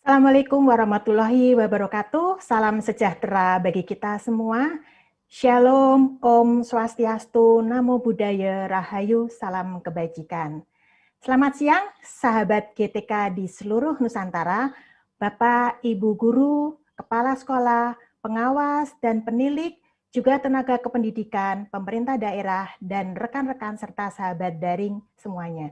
Assalamualaikum warahmatullahi wabarakatuh. Salam sejahtera bagi kita semua. Shalom, Om Swastiastu, Namo Buddhaya, Rahayu, salam kebajikan. Selamat siang, sahabat GTK di seluruh Nusantara, Bapak, Ibu guru, kepala sekolah, pengawas, dan penilik, juga tenaga kependidikan, pemerintah daerah, dan rekan-rekan serta sahabat daring semuanya.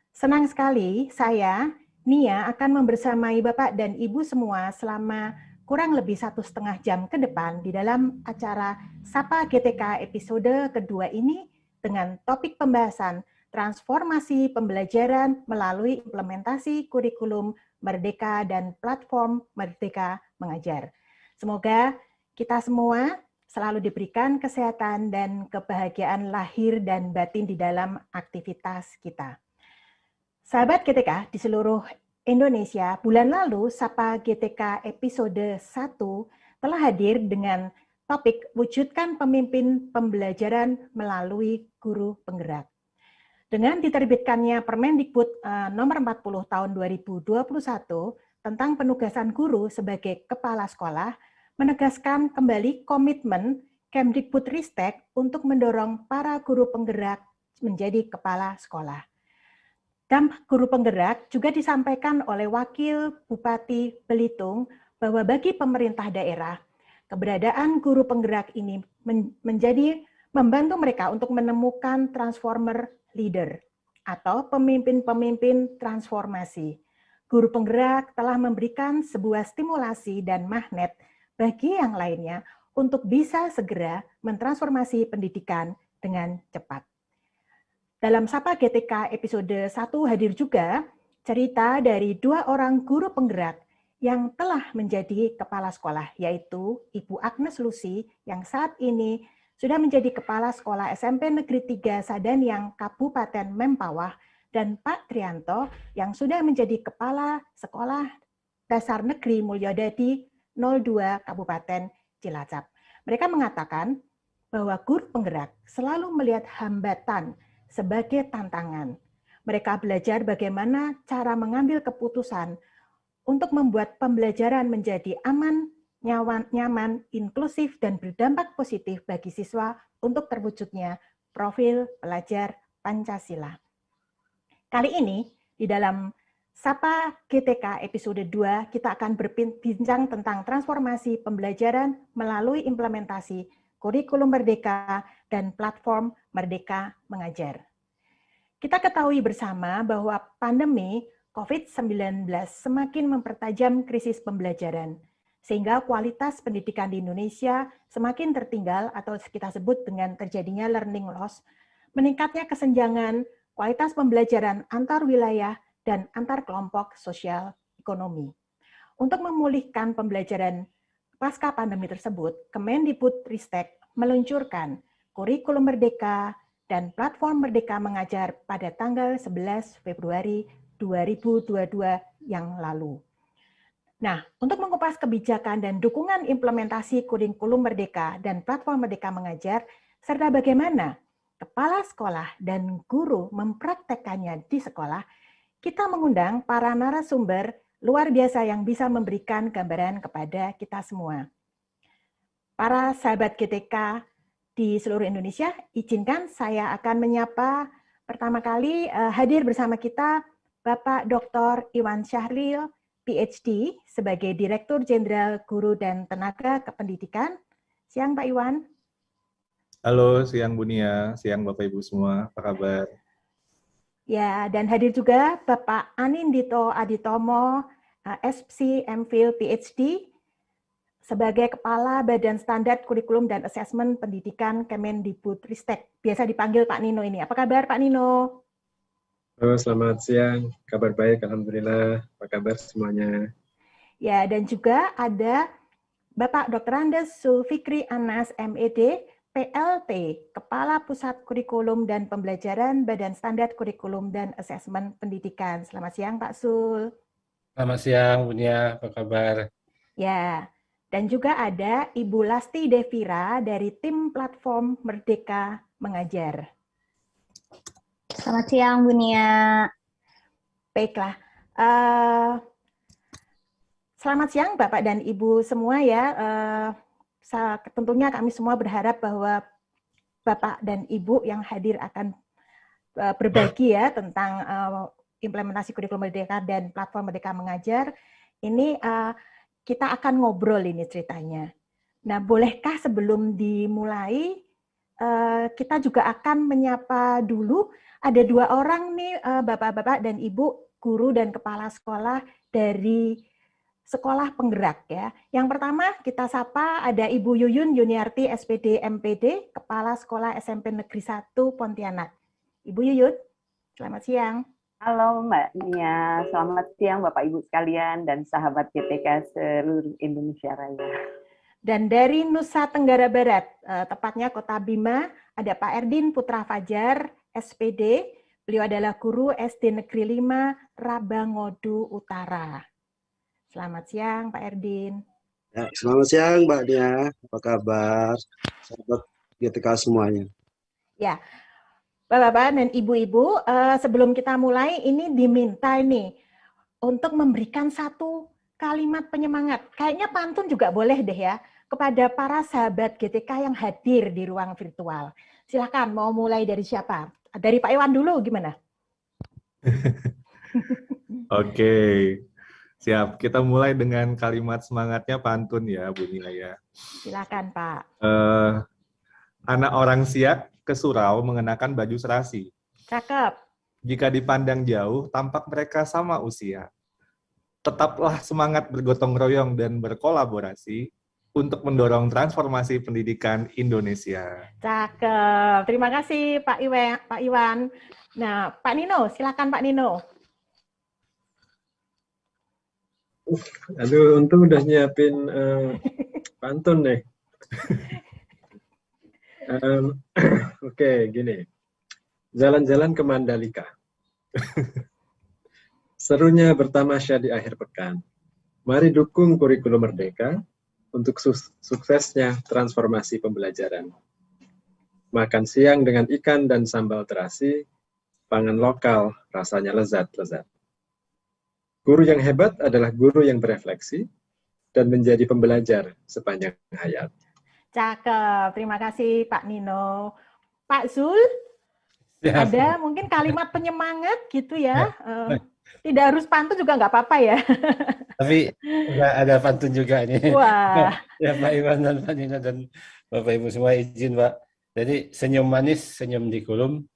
Senang sekali saya, Nia, akan membersamai Bapak dan Ibu semua selama kurang lebih 1,5 jam ke depan di dalam acara Sapa GTK episode kedua ini dengan topik pembahasan transformasi pembelajaran melalui implementasi kurikulum Merdeka dan platform Merdeka Mengajar. Semoga kita semua selalu diberikan kesehatan dan kebahagiaan lahir dan batin di dalam aktivitas kita. Sahabat GTK di seluruh Indonesia, bulan lalu Sapa GTK episode 1 telah hadir dengan topik wujudkan pemimpin pembelajaran melalui guru penggerak. Dengan diterbitkannya Permendikbud nomor 40 tahun 2021 tentang penugasan guru sebagai kepala sekolah, menegaskan kembali komitmen Kemdikbudristek untuk mendorong para guru penggerak menjadi kepala sekolah. Dampak guru penggerak juga disampaikan oleh Wakil Bupati Belitung bahwa bagi pemerintah daerah, keberadaan guru penggerak ini menjadi membantu mereka untuk menemukan transformer leader atau pemimpin-pemimpin transformasi. Guru penggerak telah memberikan sebuah stimulasi dan magnet bagi yang lainnya untuk bisa segera mentransformasi pendidikan dengan cepat. Dalam Sapa GTK episode 1 hadir juga cerita dari 2 orang guru penggerak yang telah menjadi kepala sekolah, yaitu Ibu Agnes Lucy yang saat ini sudah menjadi kepala sekolah SMP Negeri 3 Sadanyang Kabupaten Mempawah, dan Pak Trianto yang sudah menjadi kepala sekolah dasar negeri Mulyodadi 02 Kabupaten Cilacap. Mereka mengatakan bahwa guru penggerak selalu melihat hambatan sebagai tantangan. Mereka belajar bagaimana cara mengambil keputusan untuk membuat pembelajaran menjadi aman, nyaman, inklusif, dan berdampak positif bagi siswa untuk terwujudnya profil pelajar Pancasila. Kali ini, di dalam Sapa GTK episode 2, kita akan berbincang tentang transformasi pembelajaran melalui implementasi kurikulum Merdeka dan platform Merdeka Mengajar. Kita ketahui bersama bahwa pandemi COVID-19 semakin mempertajam krisis pembelajaran, sehingga kualitas pendidikan di Indonesia semakin tertinggal atau kita sebut dengan terjadinya learning loss, meningkatnya kesenjangan kualitas pembelajaran antar wilayah dan antar kelompok sosial ekonomi. Untuk memulihkan pembelajaran pasca pandemi tersebut, Kemendikbudristek meluncurkan kurikulum Merdeka dan platform Merdeka Mengajar pada tanggal 11 Februari 2022 yang lalu. Nah, untuk mengupas kebijakan dan dukungan implementasi kurikulum Merdeka dan platform Merdeka Mengajar, serta bagaimana kepala sekolah dan guru mempraktekkannya di sekolah, kita mengundang para narasumber luar biasa yang bisa memberikan gambaran kepada kita semua. Para sahabat GTK di seluruh Indonesia, izinkan saya akan menyapa pertama kali hadir bersama kita Bapak Dr. Iwan Syahril, PhD, sebagai Direktur Jenderal Guru dan Tenaga Kependidikan. Siang Pak Iwan. Halo, siang Bu Nia, siang Bapak Ibu semua, apa kabar? Ya, dan hadir juga Bapak Anindito Aditomo, SPC, MPhil, PhD, sebagai Kepala Badan Standar Kurikulum dan Asesmen Pendidikan Kemendikbudristek. Biasa dipanggil Pak Nino ini. Apa kabar Pak Nino? Halo, selamat siang. Kabar baik, Alhamdulillah. Apa kabar semuanya? Ya, dan juga ada Bapak Dr. Andes Zulfikri Anas, MED, PLT, Kepala Pusat Kurikulum dan Pembelajaran Badan Standar Kurikulum dan Asesmen Pendidikan. Selamat siang Pak Sul. Selamat siang, Bunia. Apa kabar? Ya, dan juga ada Ibu Lasti Devira dari tim platform Merdeka Mengajar. Selamat siang, Bunia. Baiklah, Selamat siang Bapak dan Ibu semua ya. Tentunya kami semua berharap bahwa Bapak dan Ibu yang hadir akan berbagi ya tentang implementasi kurikulum Merdeka dan platform Merdeka Mengajar. Ini kita akan ngobrol ini ceritanya. Nah, bolehkah sebelum dimulai kita juga akan menyapa dulu ada 2 orang nih Bapak-bapak dan Ibu guru dan kepala sekolah dari Sekolah Penggerak ya. Yang pertama kita sapa ada Ibu Yuyun Yuniarti SPD MPD, Kepala Sekolah SMP Negeri 1 Pontianak. Ibu Yuyun, selamat siang. Halo Mbak Nia, selamat siang Bapak Ibu sekalian dan sahabat GTK seluruh Indonesia Raya. Dan dari Nusa Tenggara Barat, tepatnya Kota Bima, ada Pak Erdin Putra Fajar, SPD. Beliau adalah guru SD Negeri 5 Rabangodu Utara. Selamat siang, Pak Erdin. Ya, selamat siang, Mbak Nia. Apa kabar? Sahabat GTK semuanya. Ya, Bapak-bapak dan Ibu-ibu, sebelum kita mulai, ini diminta nih untuk memberikan satu kalimat penyemangat. Kayaknya pantun juga boleh deh ya, kepada para sahabat GTK yang hadir di ruang virtual. Silakan, mau mulai dari siapa? Dari Pak Iwan dulu, gimana? Oke. Siap, kita mulai dengan kalimat semangatnya pantun ya, Bu Nia ya. Silakan, Pak. Anak orang Siak ke surau mengenakan baju serasi. Cakep. Jika dipandang jauh, tampak mereka sama usia. Tetaplah semangat bergotong royong dan berkolaborasi untuk mendorong transformasi pendidikan Indonesia. Cakep. Terima kasih, Pak Iwan. Nah, Pak Nino, silakan Pak Nino. Aduh, untung udah nyiapin pantun nih. Oke, gini. Jalan-jalan ke Mandalika. Serunya bertamasya di akhir pekan. Mari dukung kurikulum Merdeka untuk suksesnya transformasi pembelajaran. Makan siang dengan ikan dan sambal terasi, pangan lokal rasanya lezat-lezat. Guru yang hebat adalah guru yang berefleksi dan menjadi pembelajar sepanjang hayat. Cakep, terima kasih Pak Nino. Pak Zul, Ya. ada mungkin kalimat penyemangat gitu ya. Tidak harus pantun juga nggak apa-apa ya. Tapi ada pantun juga nih. Wah. Ya Pak Iwan dan Pak Nino dan Bapak Ibu semua izin Pak. Jadi senyum manis, senyum di kulum,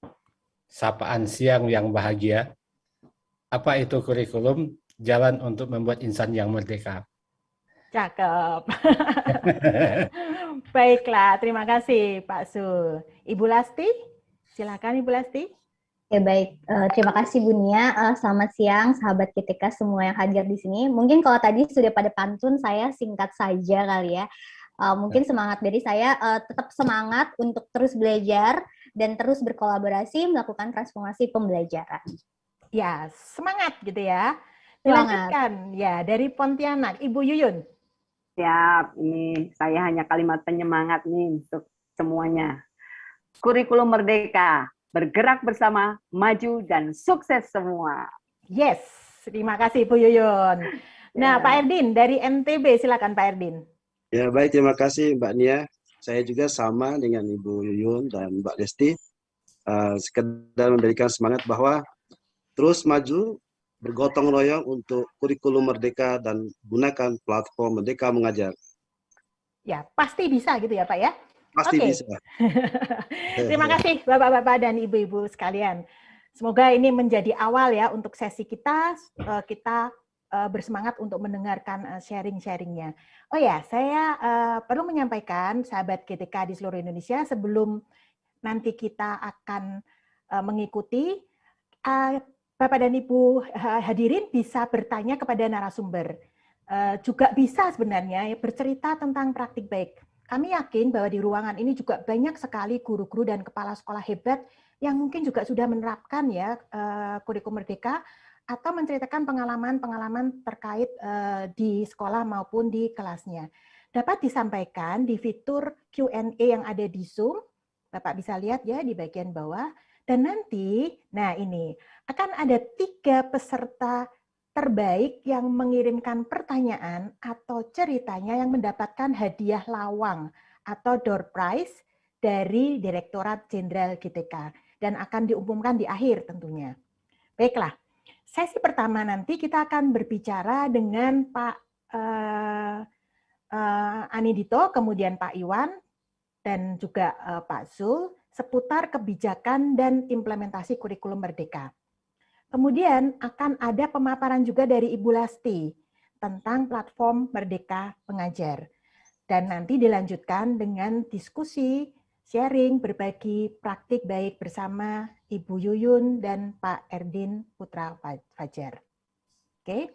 sapaan siang yang bahagia. Apa itu kurikulum? Jalan untuk membuat insan yang merdeka. Cakep. Baiklah, terima kasih Pak Zul. Ibu Lasti, silakan Ibu Lasti. Ya baik, terima kasih Bu Nia. Selamat siang sahabat GTK semua yang hadir di sini. Mungkin kalau tadi sudah pada pantun, saya singkat saja kali ya. Mungkin semangat dari saya tetap semangat untuk terus belajar dan terus berkolaborasi melakukan transformasi pembelajaran. Ya, semangat gitu ya. Dilanjutkan ya dari Pontianak, Ibu Yuyun. Siap, ini saya hanya kalimat penyemangat nih untuk semuanya. Kurikulum Merdeka, bergerak bersama, maju dan sukses semua. Yes, terima kasih Bu Yuyun. Nah, Pak Erdin dari NTB, silakan Pak Erdin. Ya, baik, terima kasih Mbak Nia. Saya juga sama dengan Ibu Yuyun dan Mbak Lesti. Sekedar memberikan semangat bahwa terus maju, bergotong royong untuk kurikulum Merdeka dan gunakan platform Merdeka Mengajar. Ya, pasti bisa gitu ya Pak ya? Pasti bisa. Terima kasih Bapak-bapak dan Ibu-ibu sekalian. Semoga ini menjadi awal ya untuk sesi kita. Kita bersemangat untuk mendengarkan sharing-sharingnya. Oh ya, saya perlu menyampaikan sahabat GTK di seluruh Indonesia sebelum nanti kita akan mengikuti, Bapak dan Ibu hadirin bisa bertanya kepada narasumber. Juga bisa sebenarnya bercerita tentang praktik baik. Kami yakin bahwa di ruangan ini juga banyak sekali guru-guru dan kepala sekolah hebat yang mungkin juga sudah menerapkan ya kurikulum Merdeka atau menceritakan pengalaman-pengalaman terkait di sekolah maupun di kelasnya. Dapat disampaikan di fitur Q&A yang ada di Zoom. Bapak bisa lihat ya di bagian bawah. Dan nanti, nah ini, akan ada 3 peserta terbaik yang mengirimkan pertanyaan atau ceritanya yang mendapatkan hadiah lawang atau door prize dari Direktorat Jenderal GTK dan akan diumumkan di akhir tentunya. Baiklah, sesi pertama nanti kita akan berbicara dengan Pak Anindito, kemudian Pak Iwan, dan juga Pak Zul seputar kebijakan dan implementasi kurikulum Merdeka. Kemudian akan ada pemaparan juga dari Ibu Lasti tentang platform Merdeka Pengajar. Dan nanti dilanjutkan dengan diskusi, sharing, berbagi praktik baik bersama Ibu Yuyun dan Pak Erdin Putra Fajar. Oke,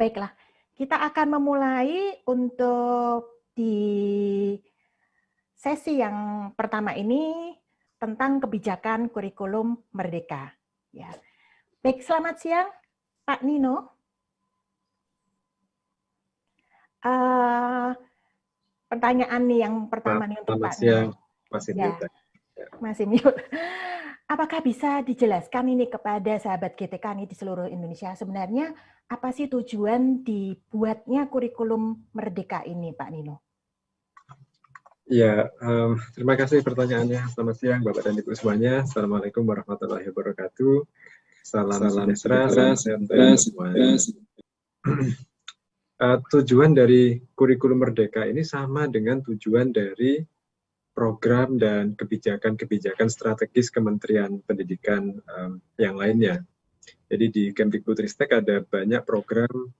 baiklah. Kita akan memulai untuk di sesi yang pertama ini tentang kebijakan kurikulum Merdeka. Ya. Baik, selamat siang, Pak Nino. Pertanyaan nih yang pertama nih untuk Pak siang, Nino. masih Ya, mute. masih mute. Apakah bisa dijelaskan ini kepada sahabat GTK nih di seluruh Indonesia, sebenarnya apa sih tujuan dibuatnya kurikulum Merdeka ini, Pak Nino? Ya, terima kasih pertanyaannya. Selamat siang Bapak dan Ibu semuanya. Assalamualaikum warahmatullahi wabarakatuh. Salam sejahtera, sehat semuanya. Tujuan dari kurikulum Merdeka ini sama dengan tujuan dari program dan kebijakan-kebijakan strategis Kementerian Pendidikan yang lainnya. Jadi di Kemdikbudristek ada banyak program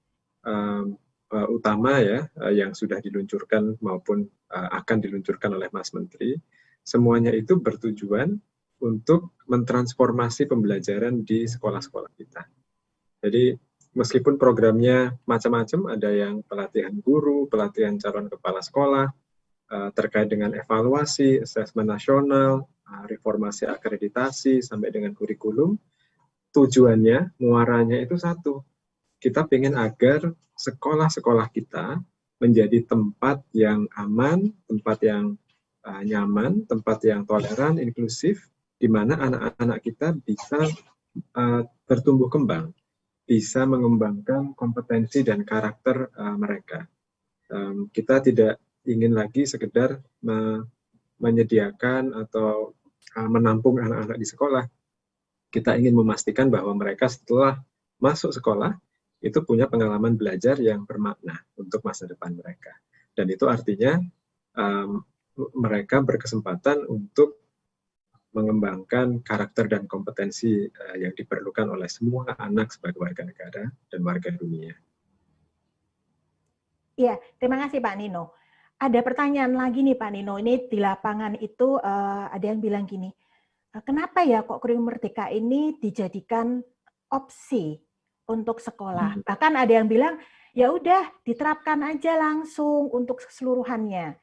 utama ya yang sudah diluncurkan maupun akan diluncurkan oleh Mas Menteri. Semuanya itu bertujuan untuk mentransformasi pembelajaran di sekolah-sekolah kita. Jadi meskipun programnya macam-macam, ada yang pelatihan guru, pelatihan calon kepala sekolah, terkait dengan evaluasi, asesmen nasional, reformasi akreditasi, sampai dengan kurikulum, tujuannya, muaranya itu satu. Kita ingin agar sekolah-sekolah kita menjadi tempat yang aman, tempat yang nyaman, tempat yang toleran, inklusif, di mana anak-anak kita bisa bertumbuh kembang, bisa mengembangkan kompetensi dan karakter mereka. Kita tidak ingin lagi sekedar menyediakan atau menampung anak-anak di sekolah. Kita ingin memastikan bahwa mereka setelah masuk sekolah itu punya pengalaman belajar yang bermakna untuk masa depan mereka. Dan itu artinya mereka berkesempatan untuk mengembangkan karakter dan kompetensi yang diperlukan oleh semua anak sebagai warga negara dan warga dunia. Iya, terima kasih Pak Nino. Ada pertanyaan lagi nih Pak Nino, ini di lapangan itu ada yang bilang gini, kenapa ya kok kurikulum Merdeka ini dijadikan opsi untuk sekolah? Bahkan ada yang bilang, ya udah diterapkan aja langsung untuk keseluruhannya.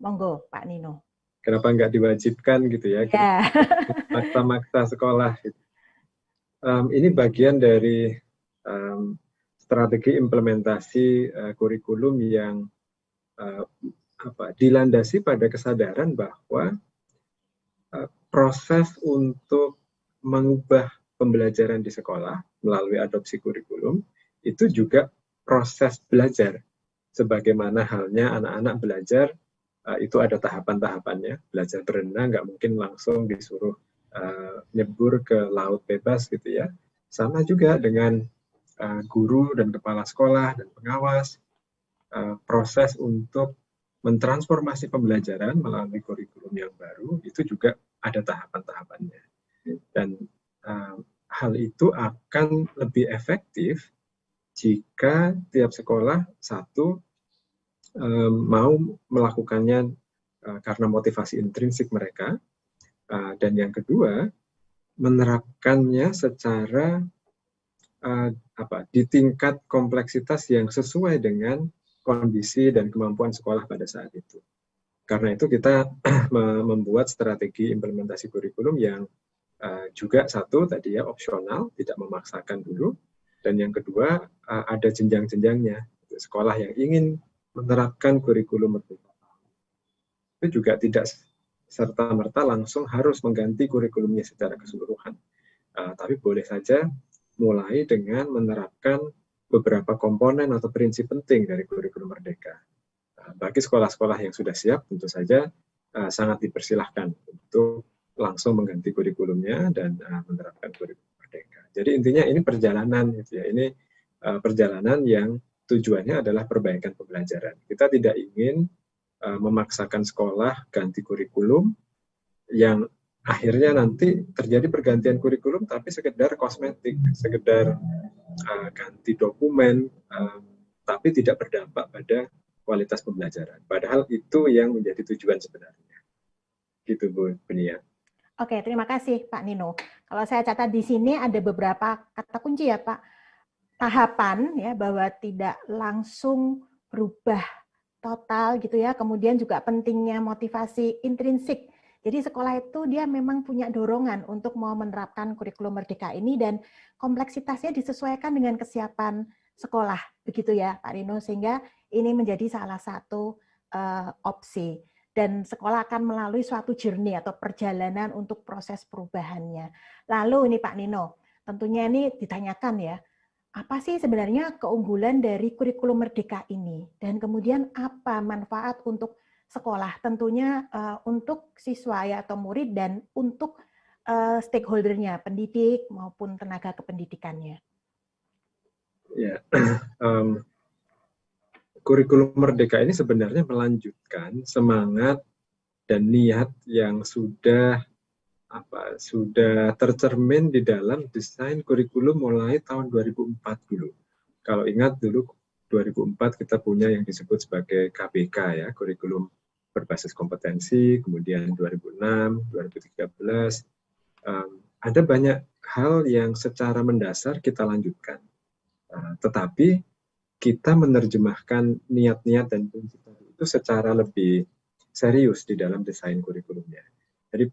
Monggo Pak Nino. Kenapa nggak diwajibkan gitu ya? Ya. Maksa-maksa sekolah. Gitu. Ini bagian dari strategi implementasi kurikulum yang dilandasi pada kesadaran bahwa proses untuk mengubah pembelajaran di sekolah melalui adopsi kurikulum itu juga proses belajar. Sebagaimana halnya anak-anak belajar, itu ada tahapan-tahapannya. Belajar berenang nggak mungkin langsung disuruh nyebur ke laut bebas gitu ya. Sama juga dengan guru dan kepala sekolah dan pengawas. Proses untuk mentransformasi pembelajaran melalui kurikulum yang baru itu juga ada tahapan-tahapannya. Dan hal itu akan lebih efektif jika tiap sekolah satu mau melakukannya karena motivasi intrinsik mereka, dan yang kedua menerapkannya secara di tingkat kompleksitas yang sesuai dengan kondisi dan kemampuan sekolah pada saat itu. Karena itu kita membuat strategi implementasi kurikulum yang juga satu tadi ya opsional, tidak memaksakan dulu, dan yang kedua ada jenjang-jenjangnya. Sekolah yang ingin menerapkan kurikulum Merdeka itu juga tidak serta-merta langsung harus mengganti kurikulumnya secara keseluruhan, tapi boleh saja mulai dengan menerapkan beberapa komponen atau prinsip penting dari kurikulum merdeka. Bagi sekolah-sekolah yang sudah siap, tentu saja sangat dipersilahkan untuk langsung mengganti kurikulumnya dan menerapkan kurikulum merdeka. Jadi intinya ini perjalanan, gitu ya. Ini perjalanan yang tujuannya adalah perbaikan pembelajaran. Kita tidak ingin memaksakan sekolah ganti kurikulum yang akhirnya nanti terjadi pergantian kurikulum tapi sekedar kosmetik, sekedar ganti dokumen, tapi tidak berdampak pada kualitas pembelajaran. Padahal itu yang menjadi tujuan sebenarnya. Gitu Bu Benia. Oke, terima kasih Pak Nino. Kalau saya catat di sini ada beberapa kata kunci ya Pak. Tahapan ya, bahwa tidak langsung berubah total gitu ya. Kemudian juga pentingnya motivasi intrinsik. Jadi sekolah itu dia memang punya dorongan untuk mau menerapkan kurikulum merdeka ini dan kompleksitasnya disesuaikan dengan kesiapan sekolah, begitu ya Pak Rino, sehingga ini menjadi salah satu opsi. Dan sekolah akan melalui suatu journey atau perjalanan untuk proses perubahannya. Lalu ini Pak Nino, tentunya ini ditanyakan ya, apa sih sebenarnya keunggulan dari kurikulum merdeka ini? Dan kemudian apa manfaat untuk sekolah, tentunya untuk siswa ya atau murid dan untuk stakeholder-nya, pendidik maupun tenaga kependidikannya. Ya, kurikulum merdeka ini sebenarnya melanjutkan semangat dan niat yang sudah tercermin di dalam desain kurikulum mulai tahun 2004 dulu. Kalau ingat dulu 2004 kita punya yang disebut sebagai KBK ya, kurikulum berbasis kompetensi, kemudian 2006, 2013, ada banyak hal yang secara mendasar kita lanjutkan. Tetapi kita menerjemahkan niat-niat dan prinsip itu secara lebih serius di dalam desain kurikulumnya. Jadi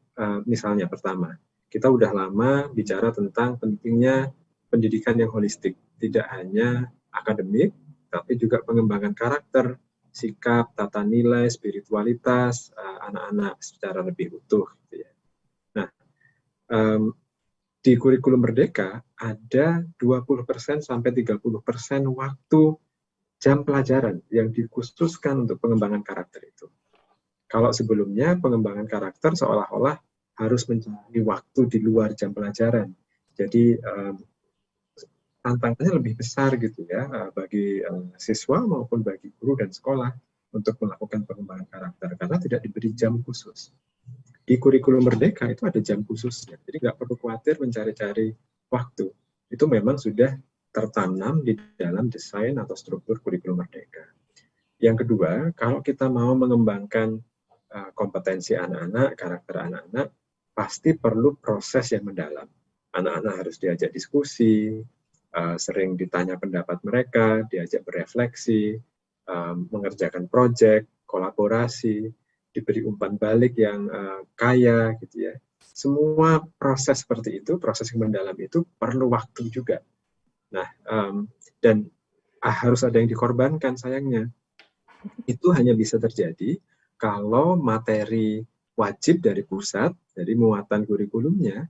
misalnya pertama, kita udah lama bicara tentang pentingnya pendidikan yang holistik, tidak hanya akademik, tapi juga pengembangan karakter, sikap, tata nilai, spiritualitas anak-anak secara lebih utuh. Gitu ya. Nah, di kurikulum merdeka ada 20% sampai 30% waktu jam pelajaran yang dikhususkan untuk pengembangan karakter itu. Kalau sebelumnya pengembangan karakter seolah-olah harus mencari waktu di luar jam pelajaran. Jadi tantangannya lebih besar gitu ya bagi siswa maupun bagi guru dan sekolah untuk melakukan pengembangan karakter karena tidak diberi jam khusus. Di kurikulum merdeka itu ada jam khususnya, jadi nggak perlu khawatir mencari-cari waktu. Itu memang sudah tertanam di dalam desain atau struktur kurikulum merdeka. Yang kedua, kalau kita mau mengembangkan kompetensi anak-anak, karakter anak-anak, pasti perlu proses yang mendalam. Anak-anak harus diajak diskusi, sering ditanya pendapat mereka, diajak berefleksi, mengerjakan proyek, kolaborasi, diberi umpan balik yang kaya, gitu ya. Semua proses seperti itu, proses yang mendalam itu perlu waktu juga. Nah, dan harus ada yang dikorbankan sayangnya. Itu hanya bisa terjadi kalau materi wajib dari pusat, dari muatan kurikulumnya,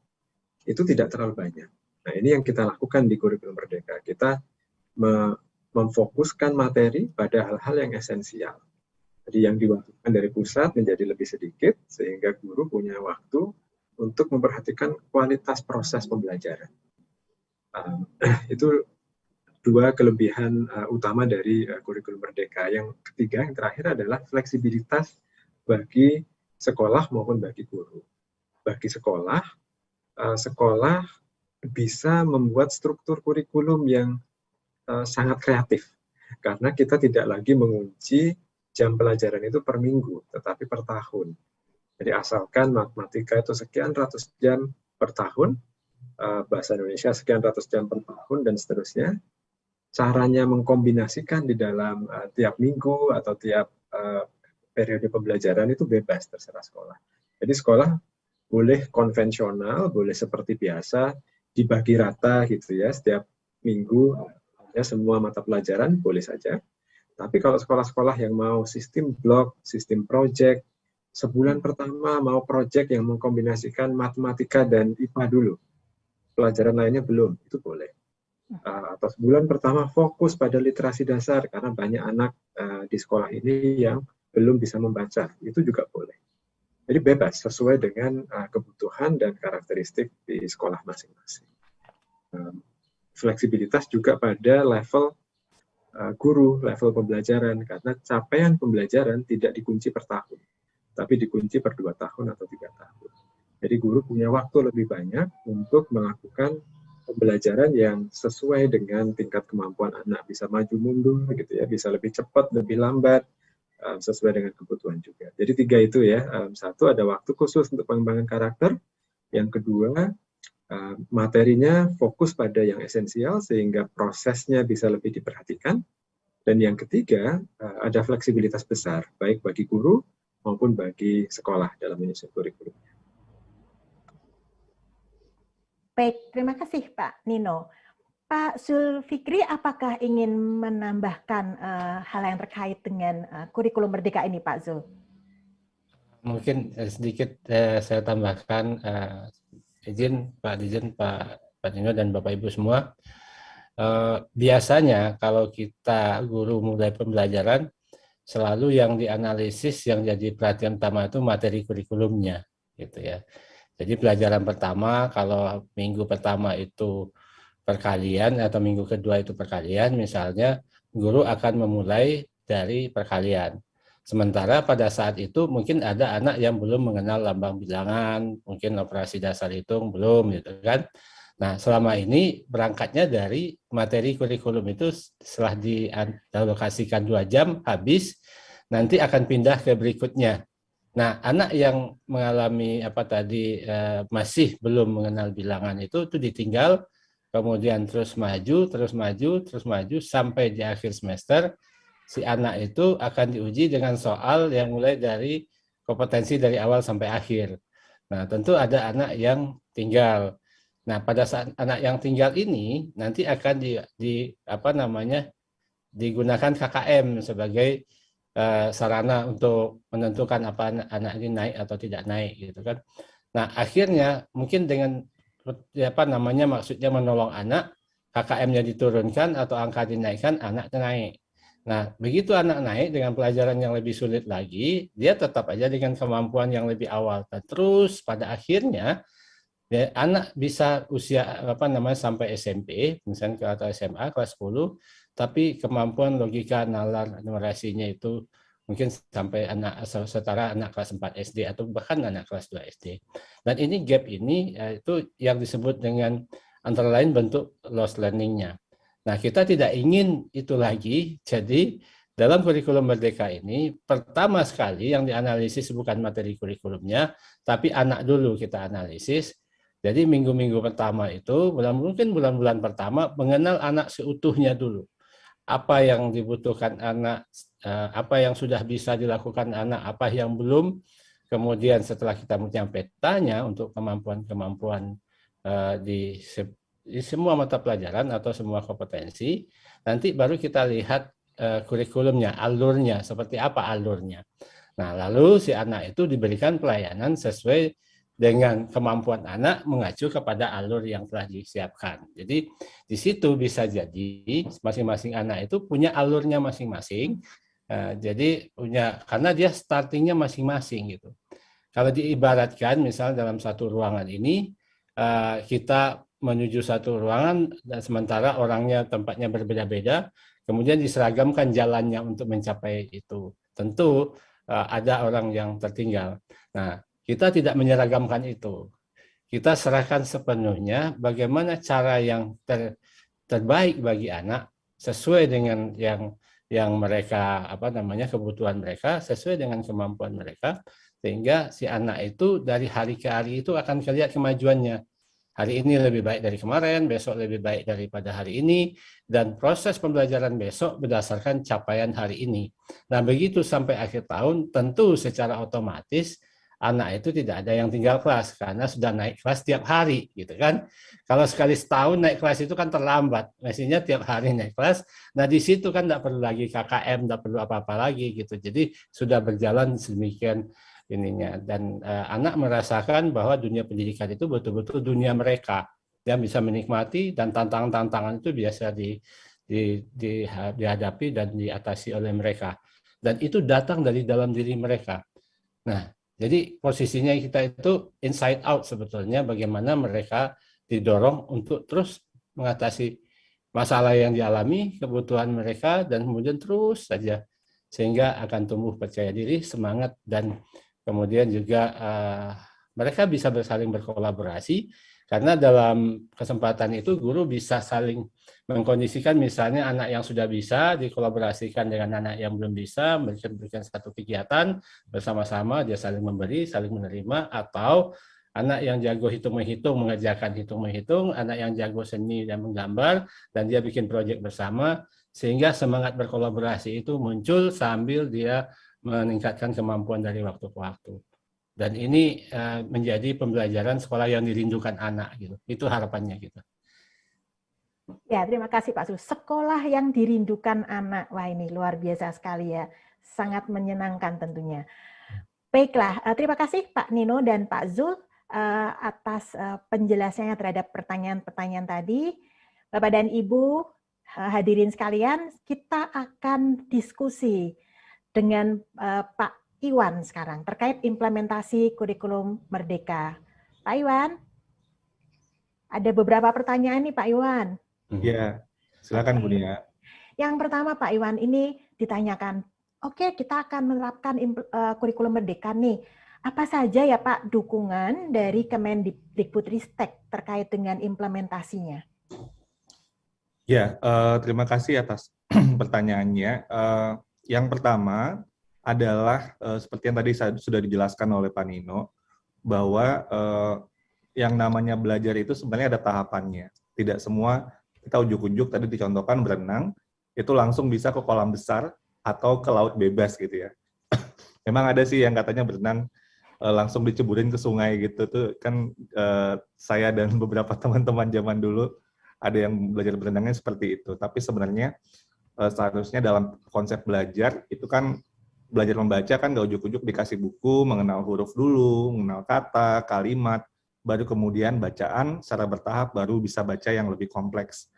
itu tidak terlalu banyak. Nah, ini yang kita lakukan di kurikulum merdeka. Kita memfokuskan materi pada hal-hal yang esensial. Jadi yang diwajibkan dari pusat menjadi lebih sedikit, sehingga guru punya waktu untuk memperhatikan kualitas proses pembelajaran. Itu dua kelebihan utama dari kurikulum merdeka. Yang ketiga, yang terakhir adalah fleksibilitas bagi sekolah maupun bagi guru. Bagi sekolah, sekolah bisa membuat struktur kurikulum yang sangat kreatif. Karena kita tidak lagi mengunci jam pelajaran itu per minggu, tetapi per tahun. Jadi asalkan matematika itu sekian ratus jam per tahun, bahasa Indonesia sekian ratus jam per tahun, dan seterusnya, caranya mengkombinasikan di dalam tiap minggu atau tiap periode pembelajaran itu bebas, terserah sekolah. Jadi sekolah boleh konvensional, boleh seperti biasa, dibagi rata gitu ya, setiap minggu ya semua mata pelajaran boleh saja. Tapi kalau sekolah-sekolah yang mau sistem blok, sistem project, sebulan pertama mau project yang mengkombinasikan matematika dan IPA dulu, pelajaran lainnya belum, itu boleh. atau sebulan pertama fokus pada literasi dasar karena banyak anak di sekolah ini yang belum bisa membaca, itu juga boleh. Jadi bebas sesuai dengan kebutuhan dan karakteristik di sekolah masing-masing. Fleksibilitas juga pada level guru, level pembelajaran, karena capaian pembelajaran tidak dikunci per tahun, tapi dikunci per 2 tahun atau 3 tahun. Jadi guru punya waktu lebih banyak untuk melakukan pembelajaran yang sesuai dengan tingkat kemampuan anak, bisa maju mundur gitu ya, bisa lebih cepat, lebih lambat, sesuai dengan kebutuhan juga. Jadi 3 itu ya. 1 ada waktu khusus untuk pengembangan karakter, yang kedua materinya fokus pada yang esensial sehingga prosesnya bisa lebih diperhatikan, dan yang ketiga ada fleksibilitas besar baik bagi guru maupun bagi sekolah dalam menyusun kurikulum. Baik, terima kasih Pak Nino. Pak Zulfikri, apakah ingin menambahkan hal yang terkait dengan kurikulum merdeka ini, Pak Zul? Mungkin sedikit saya tambahkan, izin Pak Nino dan Bapak Ibu semua. Biasanya kalau kita guru mulai pembelajaran, selalu yang dianalisis, yang jadi perhatian utama itu materi kurikulumnya, gitu ya. Jadi pelajaran pertama, kalau minggu pertama itu perkalian atau minggu kedua itu perkalian, misalnya guru akan memulai dari perkalian. Sementara pada saat itu mungkin ada anak yang belum mengenal lambang bilangan, mungkin operasi dasar hitung belum, gitu kan. Nah, selama ini berangkatnya dari materi kurikulum itu setelah dialokasikan 2 jam habis, nanti akan pindah ke berikutnya. Nah, anak yang mengalami masih belum mengenal bilangan itu ditinggal, kemudian terus maju sampai di akhir semester si anak itu akan diuji dengan soal yang mulai dari kompetensi dari awal sampai akhir. Nah, tentu ada anak yang tinggal. Nah, pada saat anak yang tinggal ini nanti akan digunakan KKM sebagai sarana untuk menentukan apa anak ini naik atau tidak naik, gitu kan. Nah, akhirnya mungkin dengan maksudnya menolong anak, KKM-nya diturunkan atau angka dinaikkan, anak naik. Nah, begitu anak naik dengan pelajaran yang lebih sulit lagi, dia tetap aja dengan kemampuan yang lebih awal. Dan terus pada akhirnya ya, anak bisa usia sampai SMP, misalnya atau SMA kelas 10, tapi kemampuan logika, nalar, numerasinya itu mungkin sampai setara anak kelas 4 SD atau bahkan anak kelas 2 SD. Dan ini gap ini itu yang disebut dengan antara lain bentuk lost learning-nya. Nah, kita tidak ingin itu lagi. Jadi dalam kurikulum merdeka ini pertama sekali yang dianalisis bukan materi kurikulumnya, tapi anak dulu kita analisis. Jadi minggu-minggu pertama itu, mungkin bulan-bulan pertama mengenal anak seutuhnya dulu. Apa yang dibutuhkan anak, apa yang sudah bisa dilakukan anak, apa yang belum. Kemudian setelah kita punya petanya untuk kemampuan-kemampuan di semua mata pelajaran atau semua kompetensi, nanti baru kita lihat kurikulumnya, alurnya, seperti apa alurnya. Nah, lalu si anak itu diberikan pelayanan sesuai dengan kemampuan anak mengacu kepada alur yang telah disiapkan. Jadi di situ bisa jadi masing-masing anak itu punya alurnya masing-masing. Jadi karena dia startingnya masing-masing gitu. Kalau diibaratkan misalnya dalam satu ruangan ini kita menuju satu ruangan dan sementara orangnya tempatnya berbeda-beda, kemudian diseragamkan jalannya untuk mencapai itu. Tentu ada orang yang tertinggal. Nah, kita tidak menyeragamkan itu. Kita serahkan sepenuhnya bagaimana cara yang terbaik bagi anak sesuai dengan yang mereka kebutuhan mereka, sesuai dengan kemampuan mereka, sehingga si anak itu dari hari ke hari itu akan kelihatan kemajuannya. Hari ini lebih baik dari kemarin, besok lebih baik daripada hari ini, dan proses pembelajaran besok berdasarkan capaian hari ini. Nah, begitu sampai akhir tahun, tentu secara otomatis anak itu tidak ada yang tinggal kelas karena sudah naik kelas tiap hari, gitu kan. Kalau sekali setahun naik kelas itu kan terlambat, mestinya tiap hari naik kelas. Nah, di situ kan tidak perlu lagi KKM, tidak perlu apa-apa lagi gitu. Jadi sudah berjalan sedemikian ininya, dan anak merasakan bahwa dunia pendidikan itu betul-betul dunia mereka, dia bisa menikmati, dan tantangan-tantangan itu biasa dihadapi dan diatasi oleh mereka. Dan itu datang dari dalam diri mereka. Nah, jadi posisinya kita itu inside out sebetulnya, bagaimana mereka didorong untuk terus mengatasi masalah yang dialami, kebutuhan mereka, dan kemudian terus saja sehingga akan tumbuh percaya diri, semangat, dan kemudian juga mereka bisa saling berkolaborasi, karena dalam kesempatan itu guru bisa saling mengkondisikan, misalnya anak yang sudah bisa dikolaborasikan dengan anak yang belum bisa, berikan satu kegiatan bersama-sama, dia saling memberi, saling menerima, atau anak yang jago hitung-menghitung mengerjakan hitung-menghitung, anak yang jago seni dan menggambar, dan dia bikin proyek bersama, sehingga semangat berkolaborasi itu muncul sambil dia meningkatkan kemampuan dari waktu ke waktu. Dan ini menjadi pembelajaran sekolah yang dirindukan anak, gitu. Itu harapannya gitu. Ya, terima kasih Pak Zul. Sekolah yang dirindukan anak. Wah, ini luar biasa sekali ya. Sangat menyenangkan tentunya. Baiklah, terima kasih Pak Nino dan Pak Zul atas penjelasannya terhadap pertanyaan-pertanyaan tadi. Bapak dan Ibu, hadirin sekalian, kita akan diskusi dengan Pak Iwan sekarang terkait implementasi kurikulum Merdeka. Pak Iwan, ada beberapa pertanyaan nih Pak Iwan. Ya, silakan Bu Nia. Yang pertama Pak Iwan, ini ditanyakan, oke, kita akan menerapkan kurikulum Merdeka nih. Apa saja ya Pak dukungan dari Kemendikbudristek terkait dengan implementasinya? Ya, terima kasih atas pertanyaannya. Yang pertama adalah seperti yang tadi sudah dijelaskan oleh Pak Nino, bahwa yang namanya belajar itu sebenarnya ada tahapannya. Tidak semua kita ujuk-ujuk tadi dicontohkan berenang, itu langsung bisa ke kolam besar atau ke laut bebas gitu ya. Memang ada sih yang katanya berenang langsung diceburin ke sungai gitu tuh kan, saya dan beberapa teman-teman zaman dulu ada yang belajar berenangnya seperti itu. Tapi sebenarnya seharusnya dalam konsep belajar itu kan belajar membaca kan nggak ujuk-ujuk dikasih buku, mengenal huruf dulu, mengenal kata, kalimat, baru kemudian bacaan secara bertahap baru bisa baca yang lebih kompleks.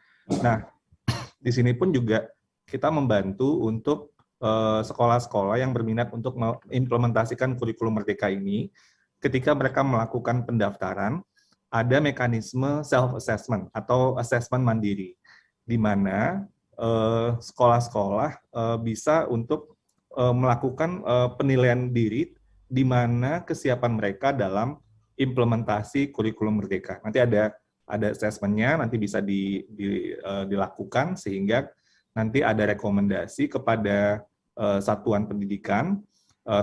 Nah, di sini pun juga kita membantu untuk sekolah-sekolah yang berminat untuk mengimplementasikan kurikulum Merdeka ini, ketika mereka melakukan pendaftaran, ada mekanisme self-assessment atau assessment mandiri, di mana sekolah-sekolah bisa untuk melakukan penilaian diri di mana kesiapan mereka dalam implementasi kurikulum Merdeka. Nanti ada assessment-nya, nanti bisa dilakukan sehingga nanti ada rekomendasi kepada satuan pendidikan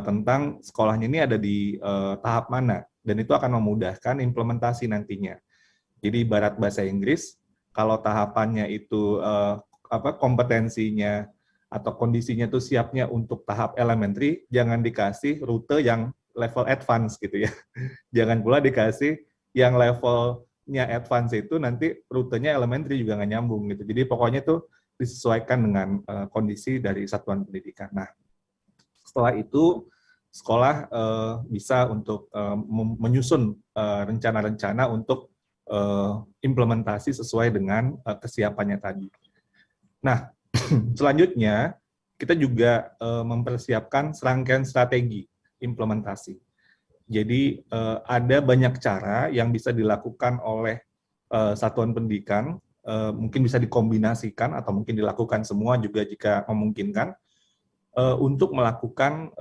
tentang sekolahnya ini ada di tahap mana, dan itu akan memudahkan implementasi nantinya. Jadi ibarat bahasa Inggris, kalau tahapannya itu kompetensinya atau kondisinya itu siapnya untuk tahap elementary, jangan dikasih rute yang level advance gitu ya. Jangan pula dikasih yang levelnya advance itu nanti rutenya elementary juga nggak nyambung gitu. Jadi pokoknya itu disesuaikan dengan kondisi dari satuan pendidikan. Nah, setelah itu sekolah bisa untuk menyusun rencana-rencana untuk implementasi sesuai dengan kesiapannya tadi. Nah, selanjutnya kita juga mempersiapkan serangkaian strategi implementasi. Jadi ada banyak cara yang bisa dilakukan oleh satuan pendidikan, mungkin bisa dikombinasikan atau mungkin dilakukan semua juga jika memungkinkan, untuk melakukan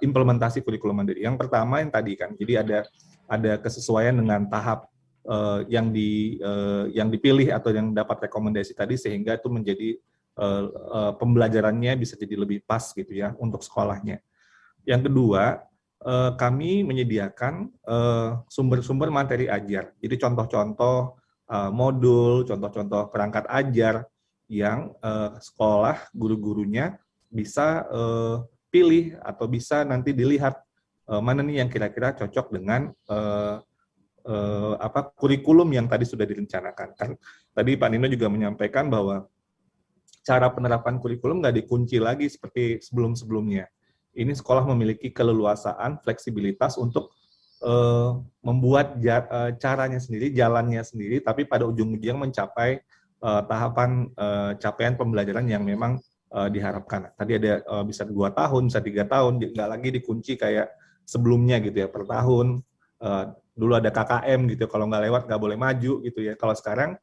implementasi kurikulum mandiri. Yang pertama yang tadi kan, jadi ada kesesuaian dengan tahap yang dipilih atau yang dapat rekomendasi tadi, sehingga itu menjadi pembelajarannya bisa jadi lebih pas gitu ya untuk sekolahnya. Yang kedua, kami menyediakan sumber-sumber materi ajar. Jadi contoh-contoh modul, contoh-contoh perangkat ajar yang sekolah guru-gurunya bisa pilih atau bisa nanti dilihat mana nih yang kira-kira cocok dengan kurikulum yang tadi sudah direncanakan. Kan tadi Pak Nino juga menyampaikan bahwa cara penerapan kurikulum nggak dikunci lagi seperti sebelum-sebelumnya. Ini sekolah memiliki keleluasaan, fleksibilitas untuk membuat caranya sendiri, jalannya sendiri, tapi pada ujung-ujungnya mencapai tahapan capaian pembelajaran yang memang diharapkan. Tadi ada bisa 2 tahun, bisa 3 tahun, nggak lagi dikunci kayak sebelumnya gitu ya, per tahun. Dulu ada KKM gitu, kalau nggak lewat nggak boleh maju gitu ya. Kalau sekarang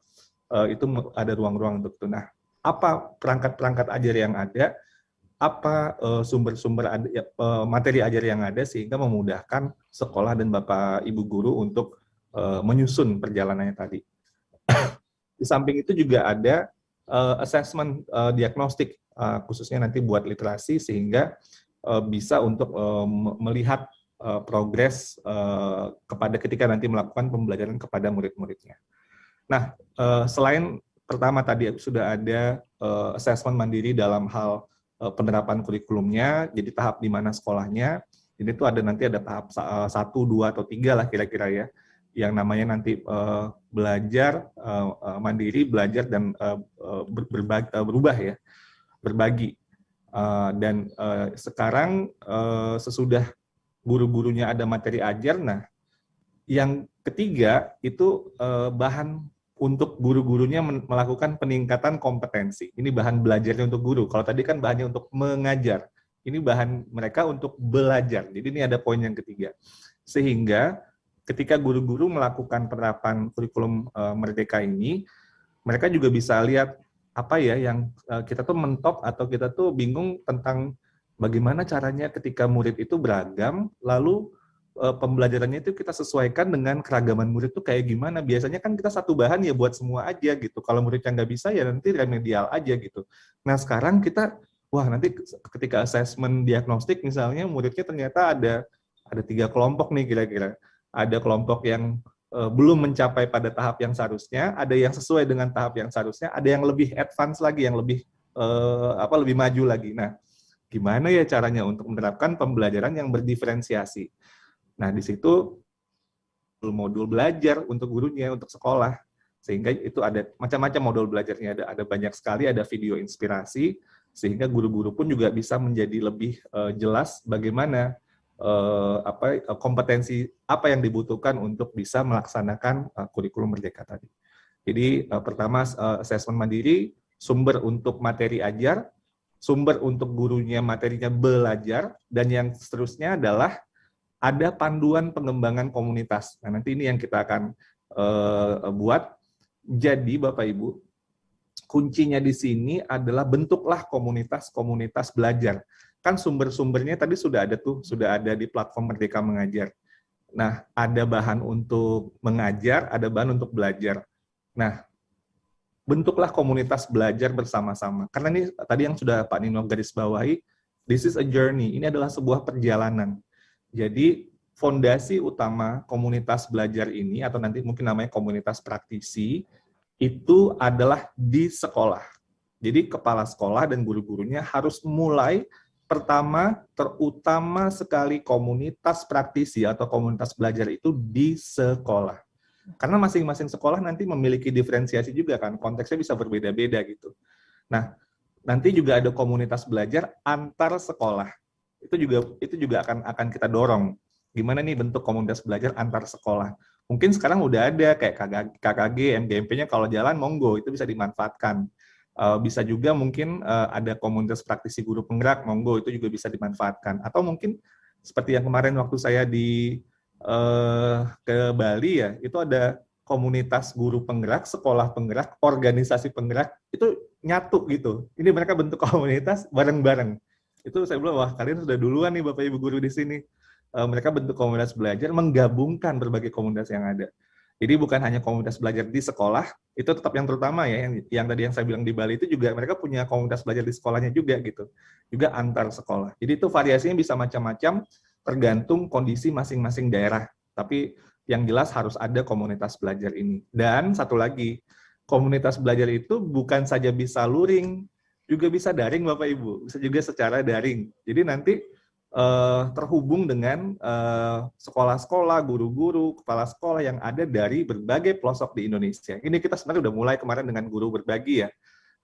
itu ada ruang-ruang untuk itu. Nah, apa perangkat-perangkat ajar yang ada, apa sumber-sumber materi ajar yang ada sehingga memudahkan sekolah dan Bapak Ibu guru untuk menyusun perjalanannya tadi. Di samping itu juga ada assessment diagnostik, khususnya nanti buat literasi sehingga bisa untuk melihat progres kepada ketika nanti melakukan pembelajaran kepada murid-muridnya. Nah, selain pertama tadi sudah ada assessment mandiri dalam hal penerapan kurikulumnya, jadi tahap di mana sekolahnya, ini tuh nanti ada tahap 1, 2, atau 3 lah kira-kira ya, yang namanya nanti belajar mandiri, belajar dan berubah ya, berbagi. Dan sekarang sesudah guru-gurunya ada materi ajar, nah yang ketiga itu bahan untuk guru-gurunya melakukan peningkatan kompetensi. Ini bahan belajarnya untuk guru. Kalau tadi kan bahannya untuk mengajar. Ini bahan mereka untuk belajar. Jadi ini ada poin yang ketiga. Sehingga ketika guru-guru melakukan penerapan kurikulum Merdeka ini, mereka juga bisa lihat apa ya yang kita tuh mentok atau kita tuh bingung tentang bagaimana caranya ketika murid itu beragam, lalu pembelajarannya itu kita sesuaikan dengan keragaman murid itu kayak gimana. Biasanya kan kita satu bahan ya buat semua aja gitu. Kalau muridnya nggak bisa ya nanti remedial aja gitu. Nah sekarang kita, wah nanti ketika assessment diagnostik misalnya muridnya ternyata ada 3 kelompok nih kira-kira. Ada kelompok yang belum mencapai pada tahap yang seharusnya, ada yang sesuai dengan tahap yang seharusnya, ada yang lebih advance lagi, yang lebih lebih maju lagi. Nah, gimana ya caranya untuk menerapkan pembelajaran yang berdiferensiasi? Nah, di situ modul belajar untuk gurunya, untuk sekolah. Sehingga itu ada macam-macam modul belajarnya, ada banyak sekali, ada video inspirasi, sehingga guru-guru pun juga bisa menjadi lebih jelas bagaimana kompetensi apa yang dibutuhkan untuk bisa melaksanakan kurikulum Merdeka tadi. Jadi pertama assessment mandiri, sumber untuk materi ajar, sumber untuk gurunya materinya belajar, dan yang seterusnya adalah ada panduan pengembangan komunitas. Nah, nanti ini yang kita akan buat. Jadi, Bapak Ibu, kuncinya di sini adalah bentuklah komunitas-komunitas belajar. Kan sumber-sumbernya tadi sudah ada tuh, sudah ada di platform Merdeka Mengajar. Nah, ada bahan untuk mengajar, ada bahan untuk belajar. Nah, bentuklah komunitas belajar bersama-sama. Karena ini tadi yang sudah Pak Nino garis bawahi, this is a journey. Ini adalah sebuah perjalanan. Jadi fondasi utama komunitas belajar ini, atau nanti mungkin namanya komunitas praktisi, itu adalah di sekolah. Jadi kepala sekolah dan guru-gurunya harus mulai pertama, terutama sekali komunitas praktisi atau komunitas belajar itu di sekolah. Karena masing-masing sekolah nanti memiliki diferensiasi juga kan, konteksnya bisa berbeda-beda gitu. Nah, nanti juga ada komunitas belajar antar sekolah. Itu juga akan kita dorong. Gimana nih bentuk komunitas belajar antar sekolah? Mungkin sekarang udah ada kayak KKG, MGMP-nya kalau jalan monggo itu bisa dimanfaatkan. Bisa juga mungkin ada komunitas praktisi guru penggerak, monggo itu juga bisa dimanfaatkan. Atau mungkin seperti yang kemarin waktu saya ke Bali ya, itu ada komunitas guru penggerak, sekolah penggerak, organisasi penggerak, itu nyatu gitu. Ini mereka bentuk komunitas bareng-bareng. Itu saya bilang, wah kalian sudah duluan nih Bapak Ibu guru di sini. Mereka bentuk komunitas belajar, menggabungkan berbagai komunitas yang ada. Jadi bukan hanya komunitas belajar di sekolah, itu tetap yang terutama ya, yang tadi yang saya bilang di Bali itu juga mereka punya komunitas belajar di sekolahnya juga gitu. Juga antar sekolah. Jadi itu variasinya bisa macam-macam, tergantung kondisi masing-masing daerah. Tapi yang jelas harus ada komunitas belajar ini. Dan satu lagi, komunitas belajar itu bukan saja bisa luring, juga bisa daring Bapak Ibu, bisa juga secara daring. Jadi nanti terhubung dengan sekolah-sekolah, guru-guru, kepala sekolah yang ada dari berbagai pelosok di Indonesia. Ini kita sebenarnya udah mulai kemarin dengan guru berbagi ya.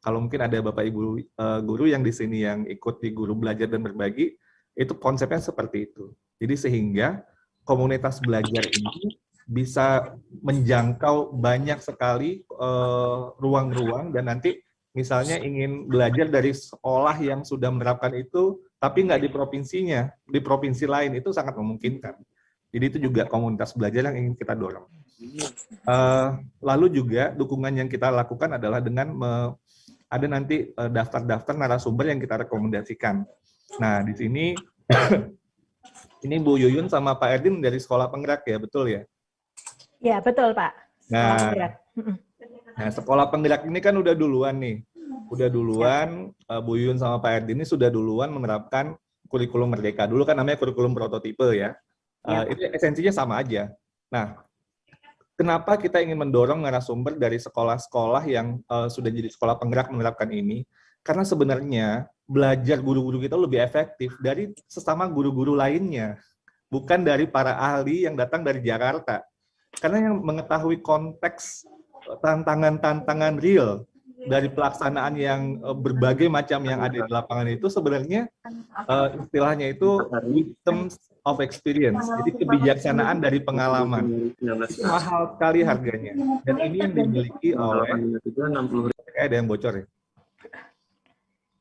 Kalau mungkin ada Bapak Ibu guru yang di sini yang ikut di guru belajar dan berbagi, itu konsepnya seperti itu. Jadi sehingga komunitas belajar ini bisa menjangkau banyak sekali ruang-ruang, dan nanti misalnya ingin belajar dari sekolah yang sudah menerapkan itu, tapi nggak di provinsinya, di provinsi lain, itu sangat memungkinkan. Jadi itu juga komunitas belajar yang ingin kita dorong. Lalu juga dukungan yang kita lakukan adalah dengan ada nanti daftar-daftar narasumber yang kita rekomendasikan. Nah, di sini ini Bu Yuyun sama Pak Erdin dari Sekolah Penggerak ya, betul ya? Ya, betul Pak. Sekolah Penggerak. Nah, Sekolah Penggerak ini kan udah duluan nih. Udah duluan, Bu Yuyun sama Pak Erdin ini sudah duluan menerapkan kurikulum Merdeka. Dulu kan namanya kurikulum prototipe ya. Itu esensinya sama aja. Nah, kenapa kita ingin mendorong narasumber dari sekolah-sekolah yang sudah jadi sekolah penggerak menerapkan ini? Karena sebenarnya belajar guru-guru kita lebih efektif dari sesama guru-guru lainnya. Bukan dari para ahli yang datang dari Jakarta. Karena yang mengetahui konteks tantangan-tantangan real dari pelaksanaan yang berbagai macam yang ada di lapangan itu sebenarnya istilahnya itu wisdom of experience. Jadi kebijaksanaan dari pengalaman. Mahal sekali harganya. Dan ini yang dimiliki oleh ada yang bocor ya?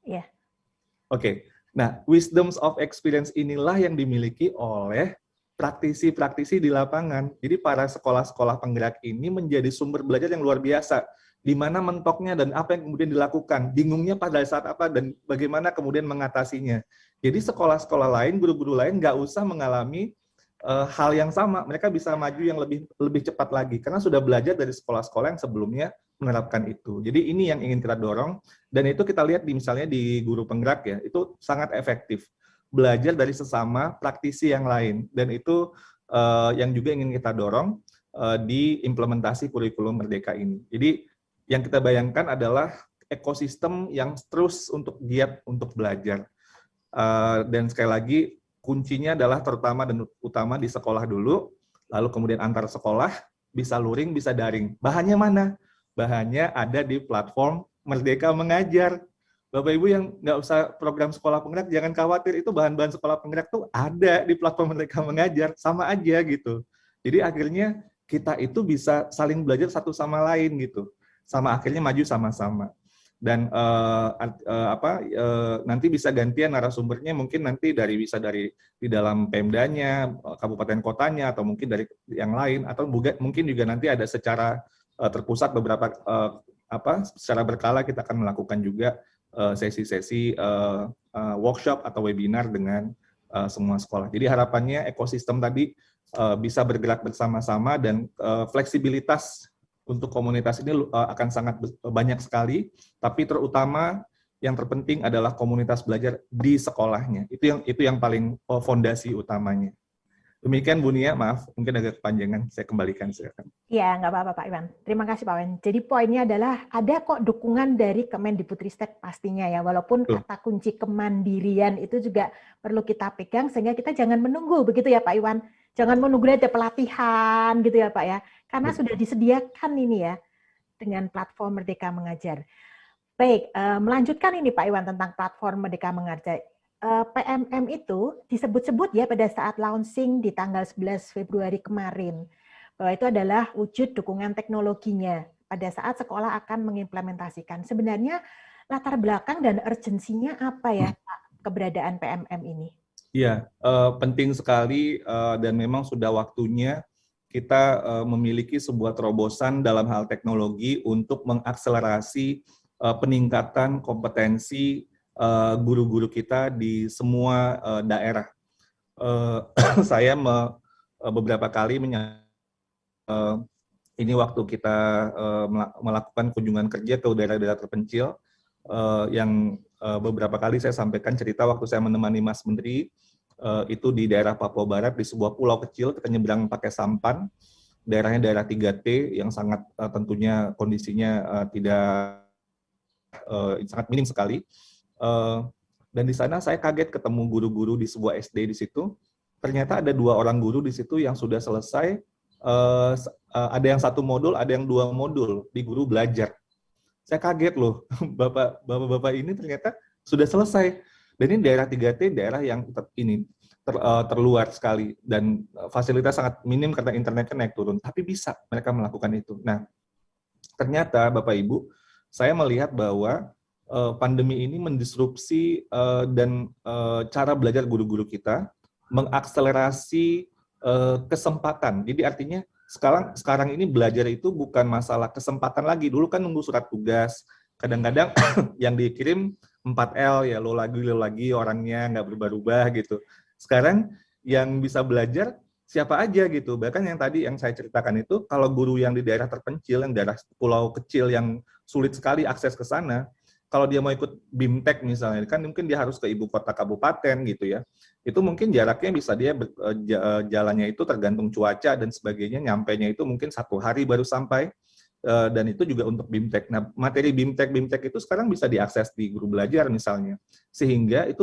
Iya. Oke. Nah, wisdom of experience inilah yang dimiliki oleh praktisi-praktisi di lapangan. Jadi para sekolah-sekolah penggerak ini menjadi sumber belajar yang luar biasa. Di mana mentoknya dan apa yang kemudian dilakukan, bingungnya pada saat apa, dan bagaimana kemudian mengatasinya. Jadi sekolah-sekolah lain, guru-guru lain nggak usah mengalami hal yang sama. Mereka bisa maju yang lebih cepat lagi, karena sudah belajar dari sekolah-sekolah yang sebelumnya menerapkan itu. Jadi ini yang ingin kita dorong, dan itu kita lihat misalnya di guru penggerak ya, itu sangat efektif. Belajar dari sesama praktisi yang lain, dan itu yang juga ingin kita dorong di implementasi kurikulum Merdeka ini. Jadi yang kita bayangkan adalah ekosistem yang terus untuk giat untuk belajar. Dan sekali lagi kuncinya adalah terutama dan utama di sekolah dulu, lalu kemudian antar sekolah, bisa luring, bisa daring. Bahannya mana? Bahannya ada di platform Merdeka Mengajar. Bapak Ibu yang nggak usah program sekolah penggerak, jangan khawatir, itu bahan-bahan sekolah penggerak tuh ada di platform Merdeka Mengajar, sama aja gitu. Jadi akhirnya kita itu bisa saling belajar satu sama lain gitu, sama akhirnya maju sama-sama. Dan nanti bisa gantian narasumbernya, mungkin nanti bisa dari di dalam Pemdanya, kabupaten kotanya, atau mungkin dari yang lain, atau mungkin juga nanti ada secara terpusat beberapa secara berkala kita akan melakukan juga sesi-sesi workshop atau webinar dengan semua sekolah. Jadi harapannya ekosistem tadi bisa bergerak bersama-sama, dan fleksibilitas untuk komunitas ini akan sangat banyak sekali, tapi terutama yang terpenting adalah komunitas belajar di sekolahnya. Itu yang paling fondasi utamanya. Demikian Bu Nia, maaf mungkin agak kepanjangan, saya kembalikan silakan. Ya, nggak apa-apa Pak Iwan. Terima kasih Pak Iwan. Jadi poinnya adalah ada kok dukungan dari Kemendikbudristek pastinya ya, walaupun kata kunci kemandirian itu juga perlu kita pegang, sehingga kita jangan menunggu, begitu ya Pak Iwan. Jangan menunggu ada pelatihan gitu ya Pak ya, karena sudah disediakan ini ya dengan platform Merdeka Mengajar. Baik, melanjutkan ini Pak Iwan tentang platform Merdeka Mengajar. PMM itu disebut-sebut ya pada saat launching di tanggal 11 Februari kemarin, bahwa itu adalah wujud dukungan teknologinya pada saat sekolah akan mengimplementasikan. Sebenarnya latar belakang dan urgensinya apa ya Pak, keberadaan PMM ini? Iya, penting sekali, dan memang sudah waktunya kita memiliki sebuah terobosan dalam hal teknologi untuk mengakselerasi peningkatan kompetensi guru-guru kita di semua daerah. Saya beberapa kali ini waktu kita melakukan kunjungan kerja ke daerah-daerah terpencil, yang beberapa kali saya sampaikan cerita waktu saya menemani Mas Menteri, itu di daerah Papua Barat, di sebuah pulau kecil, kita nyebrang pakai sampan, daerahnya daerah 3T, yang sangat tentunya kondisinya sangat minim sekali. Dan di sana saya kaget ketemu guru-guru di sebuah SD di situ. Ternyata ada 2 orang guru di situ yang sudah selesai, ada yang 1 modul, ada yang 2 modul di guru belajar. Saya kaget loh, bapak-bapak ini ternyata sudah selesai. Dan ini daerah 3T, daerah yang ini terluar sekali dan fasilitas sangat minim karena internetnya naik turun, tapi bisa mereka melakukan itu. Nah, ternyata Bapak Ibu, saya melihat bahwa pandemi ini mendisrupsi dan cara belajar guru-guru kita, mengakselerasi kesempatan. Jadi artinya sekarang ini belajar itu bukan masalah kesempatan lagi. Dulu kan nunggu surat tugas, kadang-kadang yang dikirim 4L ya, lo lagi orangnya nggak berubah-ubah gitu. Sekarang yang bisa belajar siapa aja gitu. Bahkan yang tadi yang saya ceritakan itu, kalau guru yang di daerah terpencil, yang daerah pulau kecil yang sulit sekali akses ke sana, kalau dia mau ikut BIMTEK misalnya, kan mungkin dia harus ke ibu kota kabupaten gitu ya. Itu mungkin jaraknya bisa dia jalannya itu tergantung cuaca dan sebagainya, nyampainya itu mungkin 1 hari baru sampai. Dan itu juga untuk BIMTEK. Nah, materi BIMTEK itu sekarang bisa diakses di Guru Belajar misalnya. Sehingga itu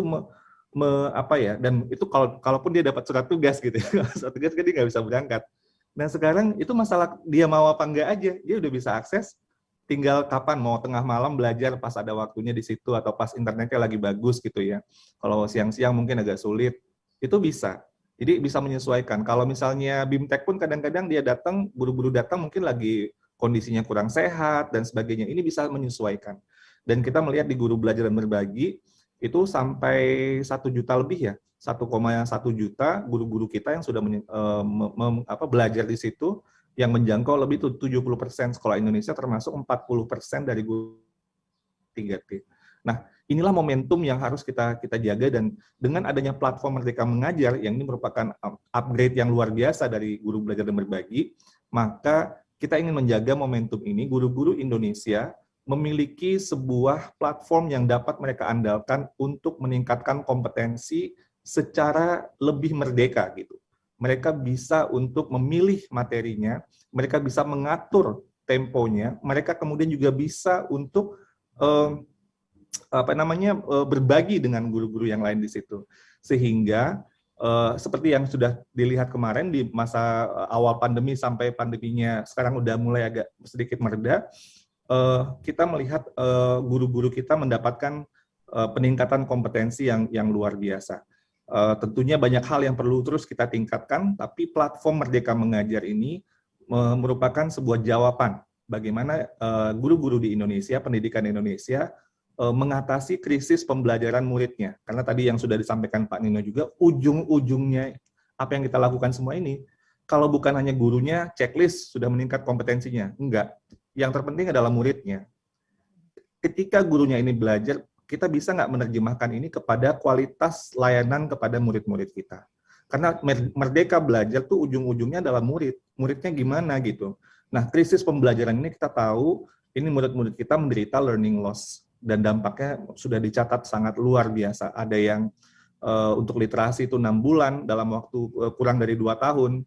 dan itu kalaupun dia dapat surat tugas gitu ya, surat tugas kan dia nggak bisa berangkat. Nah sekarang itu masalah dia mau apa enggak aja, dia udah bisa akses, tinggal kapan mau tengah malam belajar pas ada waktunya di situ atau pas internetnya lagi bagus gitu ya. Kalau siang-siang mungkin agak sulit, itu bisa. Jadi bisa menyesuaikan. Kalau misalnya BIMTEK pun kadang-kadang dia datang, buru-buru datang mungkin lagi kondisinya kurang sehat dan sebagainya. Ini bisa menyesuaikan. Dan kita melihat di Guru Belajar dan Berbagi itu sampai 1 juta lebih ya, 1,1 juta guru-guru kita yang sudah belajar di situ, yang menjangkau lebih 70% sekolah Indonesia, termasuk 40% dari guru 3T. Nah, inilah momentum yang harus kita jaga, dan dengan adanya platform Merdeka Mengajar, yang ini merupakan upgrade yang luar biasa dari Guru Belajar dan Berbagi, maka kita ingin menjaga momentum ini, guru-guru Indonesia memiliki sebuah platform yang dapat mereka andalkan untuk meningkatkan kompetensi secara lebih merdeka gitu. Mereka bisa untuk memilih materinya, mereka bisa mengatur temponya, mereka kemudian juga bisa untuk berbagi dengan guru-guru yang lain di situ. Sehingga seperti yang sudah dilihat kemarin di masa awal pandemi sampai pandeminya sekarang udah mulai agak sedikit mereda, kita melihat guru-guru kita mendapatkan peningkatan kompetensi yang luar biasa. Tentunya banyak hal yang perlu terus kita tingkatkan, tapi platform Merdeka Mengajar ini merupakan sebuah jawaban bagaimana guru-guru di Indonesia, pendidikan Indonesia, mengatasi krisis pembelajaran muridnya. Karena tadi yang sudah disampaikan Pak Nino juga, ujung-ujungnya apa yang kita lakukan semua ini, kalau bukan hanya gurunya, checklist sudah meningkat kompetensinya. Enggak. Yang terpenting adalah muridnya. Ketika gurunya ini belajar, kita bisa nggak menerjemahkan ini kepada kualitas layanan kepada murid-murid kita. Karena Merdeka Belajar tuh ujung-ujungnya adalah murid. Muridnya gimana gitu. Nah, krisis pembelajaran ini kita tahu, ini murid-murid kita menderita learning loss. Dan dampaknya sudah dicatat sangat luar biasa. Ada yang untuk literasi itu 6 bulan, dalam waktu kurang dari 2 tahun,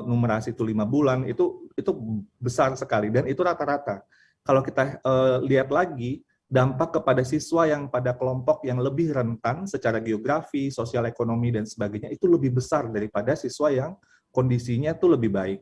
numerasi itu 5 bulan, itu besar sekali, dan itu rata-rata. Kalau kita lihat lagi, dampak kepada siswa yang pada kelompok yang lebih rentan secara geografi, sosial ekonomi, dan sebagainya, itu lebih besar daripada siswa yang kondisinya itu lebih baik.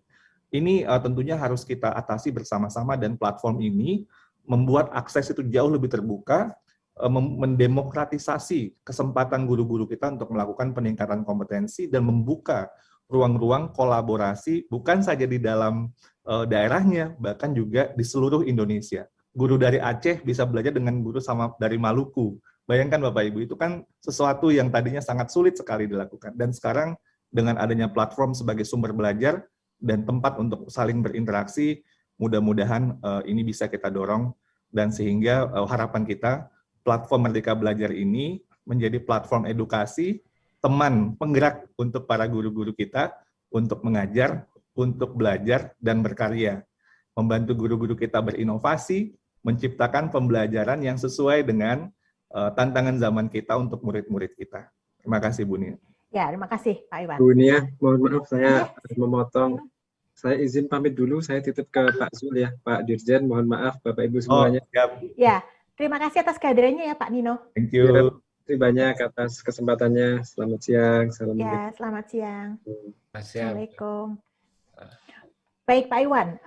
Ini tentunya harus kita atasi bersama-sama, dan platform ini membuat akses itu jauh lebih terbuka, mendemokratisasi kesempatan guru-guru kita untuk melakukan peningkatan kompetensi, dan membuka ruang-ruang kolaborasi bukan saja di dalam daerahnya, bahkan juga di seluruh Indonesia. Guru dari Aceh bisa belajar dengan guru dari Maluku. Bayangkan Bapak Ibu, itu kan sesuatu yang tadinya sangat sulit sekali dilakukan. Dan sekarang dengan adanya platform sebagai sumber belajar dan tempat untuk saling berinteraksi, mudah-mudahan ini bisa kita dorong, dan sehingga harapan kita platform Merdeka Belajar ini menjadi platform edukasi, teman penggerak untuk para guru-guru kita untuk mengajar, untuk belajar, dan berkarya. Membantu guru-guru kita berinovasi, menciptakan pembelajaran yang sesuai dengan tantangan zaman kita untuk murid-murid kita. Terima kasih, Bu Nia. Ya, terima kasih, Pak Iwan. Bu Nia, mohon maaf saya harus memotong. Saya izin pamit dulu, saya titip ke Pak Zul ya, Pak Dirjen, mohon maaf Bapak Ibu semuanya. Ya, terima kasih atas kehadirannya ya Pak Nino. Thank you. Ya, terima banyak atas kesempatannya. Selamat siang. Ya, selamat siang. Assalamualaikum. Baik Pak Iwan,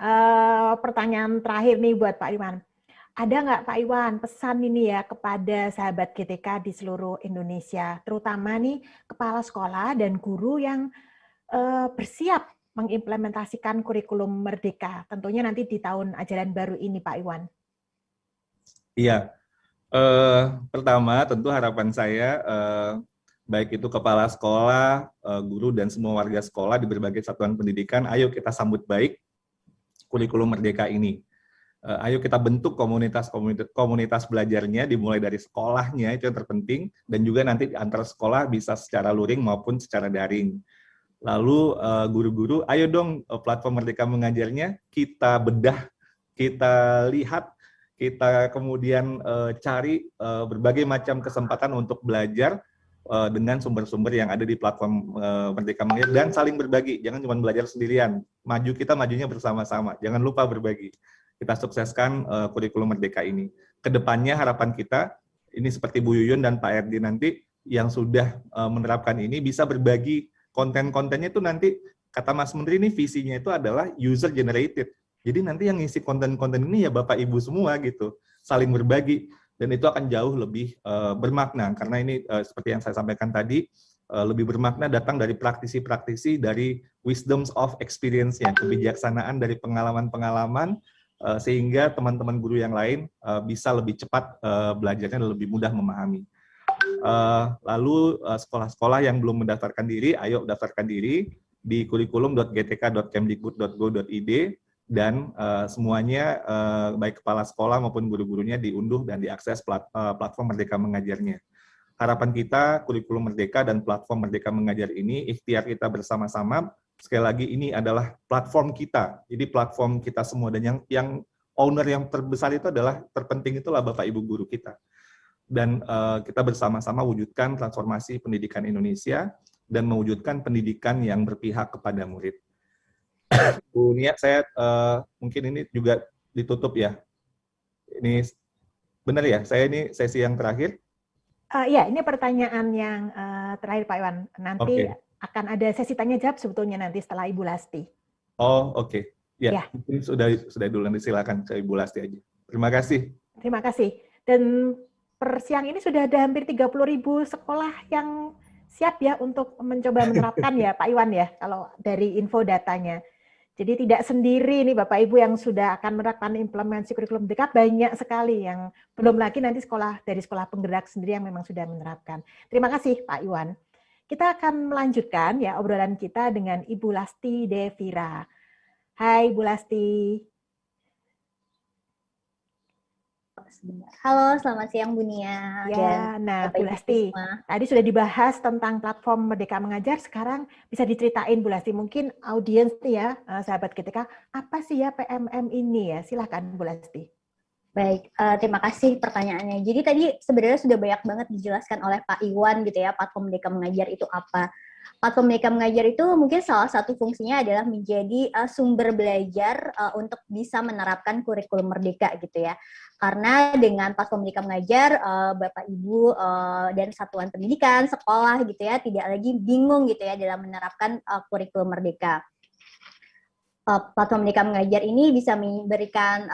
pertanyaan terakhir nih buat Pak Iwan. Ada nggak Pak Iwan pesan ini ya kepada sahabat GTK di seluruh Indonesia, terutama nih kepala sekolah dan guru yang bersiap mengimplementasikan kurikulum Merdeka, tentunya nanti di tahun ajaran baru ini Pak Iwan? Iya, pertama tentu harapan saya baik itu kepala sekolah, guru dan semua warga sekolah di berbagai satuan pendidikan, ayo kita sambut baik kurikulum Merdeka ini. Ayo kita bentuk komunitas belajarnya dimulai dari sekolahnya, itu yang terpenting, dan juga nanti antar sekolah bisa secara luring maupun secara daring. Lalu guru-guru, ayo dong platform Merdeka Mengajarnya kita bedah, kita lihat, kita kemudian cari berbagai macam kesempatan untuk belajar dengan sumber-sumber yang ada di platform Merdeka Mengajar dan saling berbagi. Jangan cuma belajar sendirian, kita majunya bersama-sama. Jangan lupa berbagi. Kita sukseskan kurikulum Merdeka ini. Kedepannya harapan kita, ini seperti Bu Yuyun dan Pak Erdi nanti yang sudah menerapkan ini bisa berbagi konten-kontennya itu nanti, kata Mas Menteri ini visinya itu adalah user generated. Jadi nanti yang ngisi konten-konten ini ya Bapak Ibu semua gitu, saling berbagi. Dan itu akan jauh lebih bermakna, karena ini seperti yang saya sampaikan tadi, lebih bermakna datang dari praktisi-praktisi, dari wisdoms of experience-nya, kebijaksanaan dari pengalaman-pengalaman, sehingga teman-teman guru yang lain bisa lebih cepat belajarnya dan lebih mudah memahami. Lalu sekolah-sekolah yang belum mendaftarkan diri, ayo daftarkan diri di kurikulum.gtk.kemdikbud.go.id, dan semuanya baik kepala sekolah maupun guru-gurunya diunduh dan diakses platform Merdeka Mengajarnya. Harapan kita kurikulum Merdeka dan platform Merdeka Mengajar ini ikhtiar kita bersama-sama. Sekali lagi ini adalah platform kita, jadi platform kita semua, dan yang owner yang terbesar itu adalah, terpenting itulah Bapak Ibu guru kita. Dan kita bersama-sama wujudkan transformasi pendidikan Indonesia dan mewujudkan pendidikan yang berpihak kepada murid. Bu Nia, saya mungkin ini juga ditutup ya. Ini benar ya, saya ini sesi yang terakhir. Ya, ini pertanyaan yang terakhir Pak Iwan. Nanti akan ada sesi tanya jawab sebetulnya nanti setelah Ibu Lasti. Oh, oke. Ya, mungkin sudah dulu, nanti silakan ke Ibu Lasti aja. Terima kasih. Terima kasih. Dan per siang ini sudah ada hampir 30.000 sekolah yang siap ya untuk mencoba menerapkan ya Pak Iwan ya, kalau dari info datanya. Jadi tidak sendiri nih Bapak Ibu yang sudah akan menerapkan implementasi kurikulum Merdeka, banyak sekali yang belum lagi nanti dari sekolah penggerak sendiri yang memang sudah menerapkan. Terima kasih Pak Iwan. Kita akan melanjutkan ya obrolan kita dengan Ibu Lasti Devira. Hai Bu Lasti. Halo, selamat siang Bu Nia. Ya, nah Bu Lasti, tadi sudah dibahas tentang platform Merdeka Mengajar, sekarang bisa diceritain Bu Lasti, mungkin audiens nih ya, sahabat GTK, apa sih ya PMM ini ya? Silakan Bu Lasti. Baik, terima kasih pertanyaannya. Jadi tadi sebenarnya sudah banyak banget dijelaskan oleh Pak Iwan gitu ya, platform Merdeka Mengajar itu apa. Platform Merdeka Mengajar itu mungkin salah satu fungsinya adalah menjadi sumber belajar untuk bisa menerapkan kurikulum Merdeka gitu ya. Karena dengan platform Merdeka Mengajar, Bapak Ibu dan satuan pendidikan, sekolah gitu ya, tidak lagi bingung gitu ya dalam menerapkan kurikulum Merdeka. Platform Merdeka Mengajar ini bisa memberikan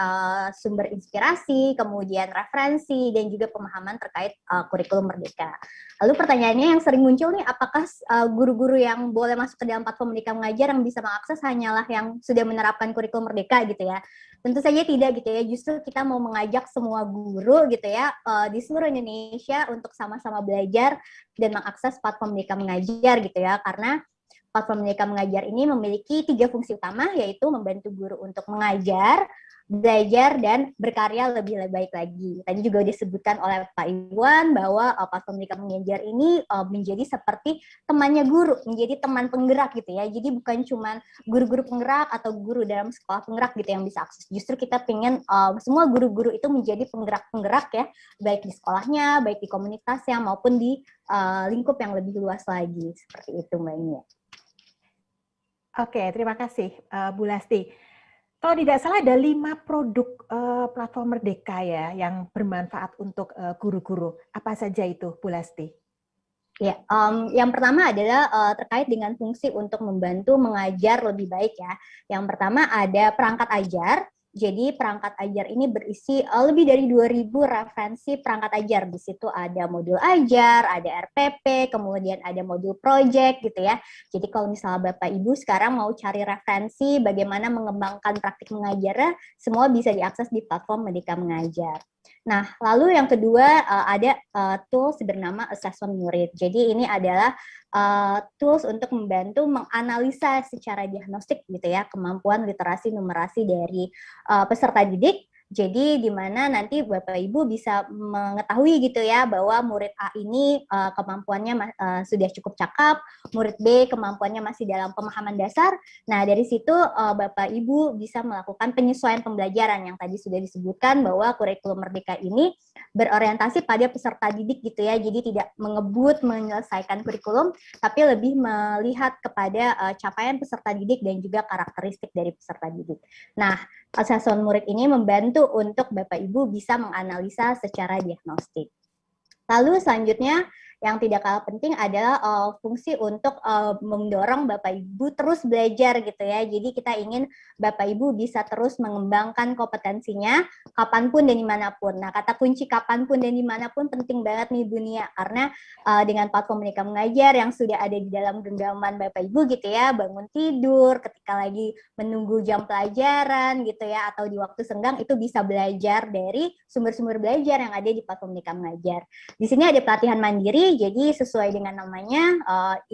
sumber inspirasi, kemudian referensi, dan juga pemahaman terkait kurikulum Merdeka. Lalu pertanyaannya yang sering muncul nih, apakah guru-guru yang boleh masuk ke dalam platform Merdeka Mengajar yang bisa mengakses hanyalah yang sudah menerapkan kurikulum Merdeka gitu ya? Tentu saja tidak gitu ya, justru kita mau mengajak semua guru gitu ya di seluruh Indonesia untuk sama-sama belajar dan mengakses platform Merdeka Mengajar gitu ya, karena platform Merdeka Mengajar ini memiliki 3 fungsi utama, yaitu membantu guru untuk mengajar, belajar, dan berkarya lebih baik lagi. Tadi juga disebutkan oleh Pak Iwan bahwa platform Merdeka Mengajar ini menjadi seperti temannya guru, menjadi teman penggerak gitu ya. Jadi bukan cuma guru-guru penggerak atau guru dalam sekolah penggerak gitu yang bisa akses. Justru kita pengen semua guru-guru itu menjadi penggerak-penggerak ya, baik di sekolahnya, baik di komunitasnya, maupun di lingkup yang lebih luas lagi. Seperti itu Mbak Nia. Oke, terima kasih Bu Lasti. Kalau tidak salah ada 5 produk platform Merdeka ya yang bermanfaat untuk guru-guru. Apa saja itu, Bu Lasti? Ya, yang pertama adalah terkait dengan fungsi untuk membantu mengajar lebih baik ya. Yang pertama ada perangkat ajar, Jadi perangkat ajar ini berisi lebih dari 2.000 referensi perangkat ajar. Di situ ada modul ajar, ada RPP, kemudian ada modul project gitu ya. Jadi kalau misalnya Bapak Ibu sekarang mau cari referensi bagaimana mengembangkan praktik mengajarnya, semua bisa diakses di platform Merdeka Mengajar. Nah, lalu yang kedua ada tools bernama Assessment Murid. Jadi ini adalah tools untuk membantu menganalisa secara diagnostik gitu ya kemampuan literasi numerasi dari peserta didik. Jadi di mana nanti Bapak Ibu bisa mengetahui gitu ya bahwa murid A ini kemampuannya sudah cukup cakap, murid B kemampuannya masih dalam pemahaman dasar. Nah, dari situ Bapak Ibu bisa melakukan penyesuaian pembelajaran yang tadi sudah disebutkan bahwa kurikulum Merdeka ini berorientasi pada peserta didik gitu ya. Jadi tidak mengebut menyelesaikan kurikulum, tapi lebih melihat kepada capaian peserta didik dan juga karakteristik dari peserta didik. Nah, assessment murid ini membantu untuk Bapak Ibu bisa menganalisa secara diagnostik. Lalu selanjutnya yang tidak kalah penting adalah fungsi untuk mendorong Bapak Ibu terus belajar gitu ya. Jadi kita ingin Bapak Ibu bisa terus mengembangkan kompetensinya kapanpun dan dimanapun. Nah, kata kunci kapanpun dan dimanapun penting banget nih Bu Nia, karena dengan platform Merdeka Mengajar yang sudah ada di dalam genggaman Bapak Ibu gitu ya, bangun tidur, ketika lagi menunggu jam pelajaran gitu ya, atau di waktu senggang itu bisa belajar dari sumber-sumber belajar yang ada di platform Merdeka Mengajar. Di sini ada pelatihan mandiri, jadi sesuai dengan namanya,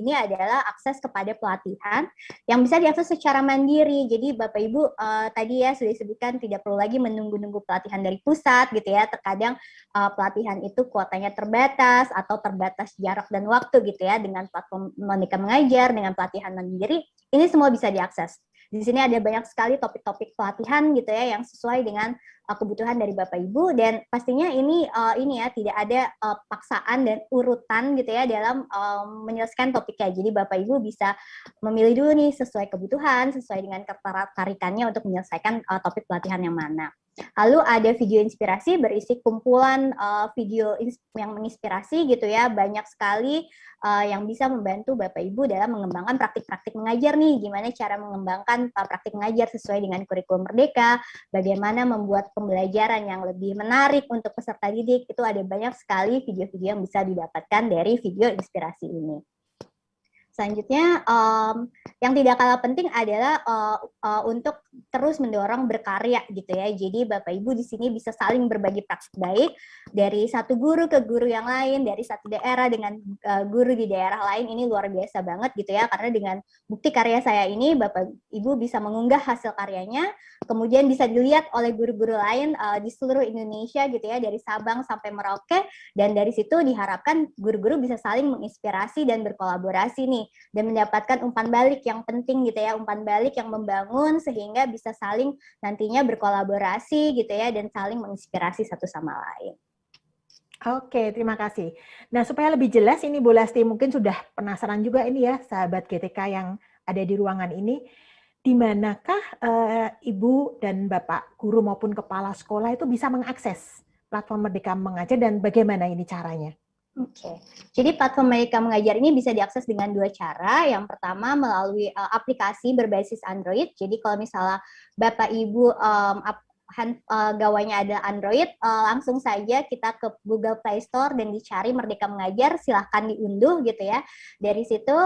ini adalah akses kepada pelatihan yang bisa diakses secara mandiri. Jadi Bapak Ibu tadi ya sudah disebutkan tidak perlu lagi menunggu-nunggu pelatihan dari pusat gitu ya. Terkadang pelatihan itu kuotanya terbatas atau terbatas jarak dan waktu gitu ya. Dengan platform Merdeka Mengajar, dengan pelatihan mandiri, ini semua bisa diakses. Di sini ada banyak sekali topik-topik pelatihan gitu ya yang sesuai dengan kebutuhan dari Bapak Ibu, dan pastinya ini ya tidak ada paksaan dan urutan gitu ya dalam menyelesaikan topiknya. Jadi Bapak Ibu bisa memilih dulu nih sesuai kebutuhan, sesuai dengan ketertarikannya untuk menyelesaikan topik pelatihan yang mana. Lalu ada video inspirasi berisi kumpulan video yang menginspirasi gitu ya, banyak sekali yang bisa membantu Bapak Ibu dalam mengembangkan praktik-praktik mengajar nih, gimana cara mengembangkan praktik mengajar sesuai dengan kurikulum Merdeka, bagaimana membuat pembelajaran yang lebih menarik untuk peserta didik. Itu ada banyak sekali video-video yang bisa didapatkan dari video inspirasi ini. Selanjutnya, yang tidak kalah penting adalah untuk terus mendorong berkarya gitu ya. Jadi Bapak Ibu di sini bisa saling berbagi praktik baik dari satu guru ke guru yang lain, dari satu daerah dengan guru di daerah lain. Ini luar biasa banget gitu ya, karena dengan bukti karya saya ini Bapak Ibu bisa mengunggah hasil karyanya, kemudian bisa dilihat oleh guru-guru lain di seluruh Indonesia gitu ya, dari Sabang sampai Merauke, dan dari situ diharapkan guru-guru bisa saling menginspirasi dan berkolaborasi nih, dan mendapatkan umpan balik yang penting gitu ya, umpan balik yang membangun sehingga bisa saling nantinya berkolaborasi gitu ya, dan saling menginspirasi satu sama lain. Oke, terima kasih. Nah, supaya lebih jelas ini Bu Lasti mungkin sudah penasaran juga ini ya, sahabat GTK yang ada di ruangan ini, di manakah Ibu dan Bapak guru maupun kepala sekolah itu bisa mengakses platform Merdeka Mengajar dan bagaimana ini caranya? Oke, jadi platform Merdeka Mengajar ini bisa diakses dengan dua cara. Yang pertama melalui aplikasi berbasis Android. Jadi kalau misalnya Bapak Ibu gawainya ada Android, langsung saja kita ke Google Play Store dan dicari Merdeka Mengajar, silahkan diunduh gitu ya. Dari situ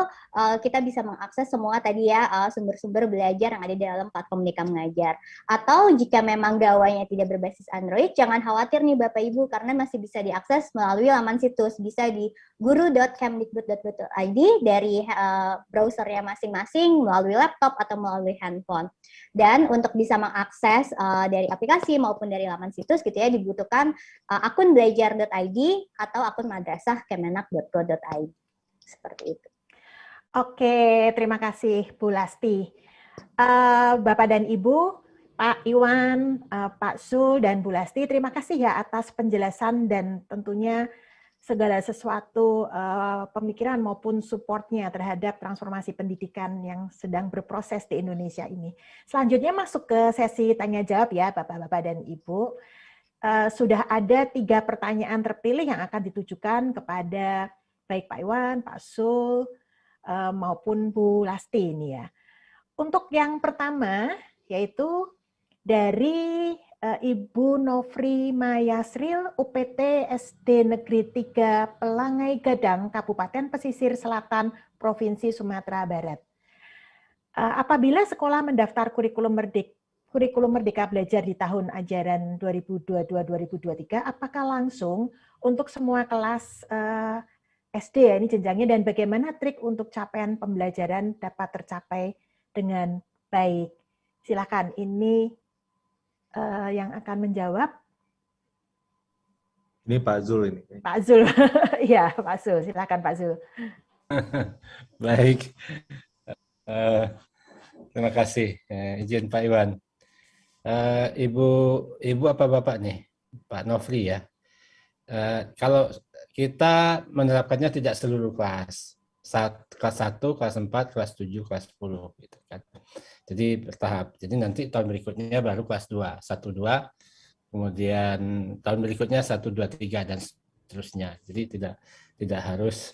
kita bisa mengakses semua tadi ya sumber-sumber belajar yang ada di dalam platform Merdeka Mengajar. Atau jika memang gawainya tidak berbasis Android, jangan khawatir nih Bapak Ibu, karena masih bisa diakses melalui laman situs, bisa di guru.kemdikbud.go.id dari browsernya masing-masing, melalui laptop atau melalui handphone. Dan untuk bisa mengakses dari aplikasi maupun dari laman situs gitu ya, dibutuhkan akun belajar.id atau akun madrasah kemenak.go.id. Seperti itu. Oke, terima kasih Bu Lasti. Bapak dan Ibu, Pak Iwan, Pak Sul, dan Bu Lasti, terima kasih ya atas penjelasan dan tentunya segala sesuatu pemikiran maupun supportnya terhadap transformasi pendidikan yang sedang berproses di Indonesia ini. Selanjutnya masuk ke sesi tanya jawab ya Bapak-Bapak dan Ibu. Sudah ada 3 pertanyaan terpilih yang akan ditujukan kepada baik Pak Iwan, Pak Sul, maupun Bu Lasti ini ya. Untuk yang pertama yaitu dari Ibu Nofri Mayasril, UPT SD Negeri 3 Pelangai Gadang, Kabupaten Pesisir Selatan, Provinsi Sumatera Barat. Apabila sekolah mendaftar kurikulum Merdeka Belajar di tahun ajaran 2022-2023, apakah langsung untuk semua kelas SD ya, ini jenjangnya, dan bagaimana trik untuk capaian pembelajaran dapat tercapai dengan baik? Silakan, ini yang akan menjawab. Ini Pak Zul ini. Pak Zul, ya Pak Zul, silakan Pak Zul. Baik, terima kasih. Izin Pak Iwan. Ibu apa Bapak nih? Pak Nofri ya. Kalau kita menerapkannya tidak seluruh kelas. Kelas 1, kelas 4, kelas 7, kelas 10 gitu kan. Jadi bertahap. Jadi nanti tahun berikutnya baru kelas 2, 1 2, kemudian tahun berikutnya 1 2 3 dan seterusnya. Jadi tidak harus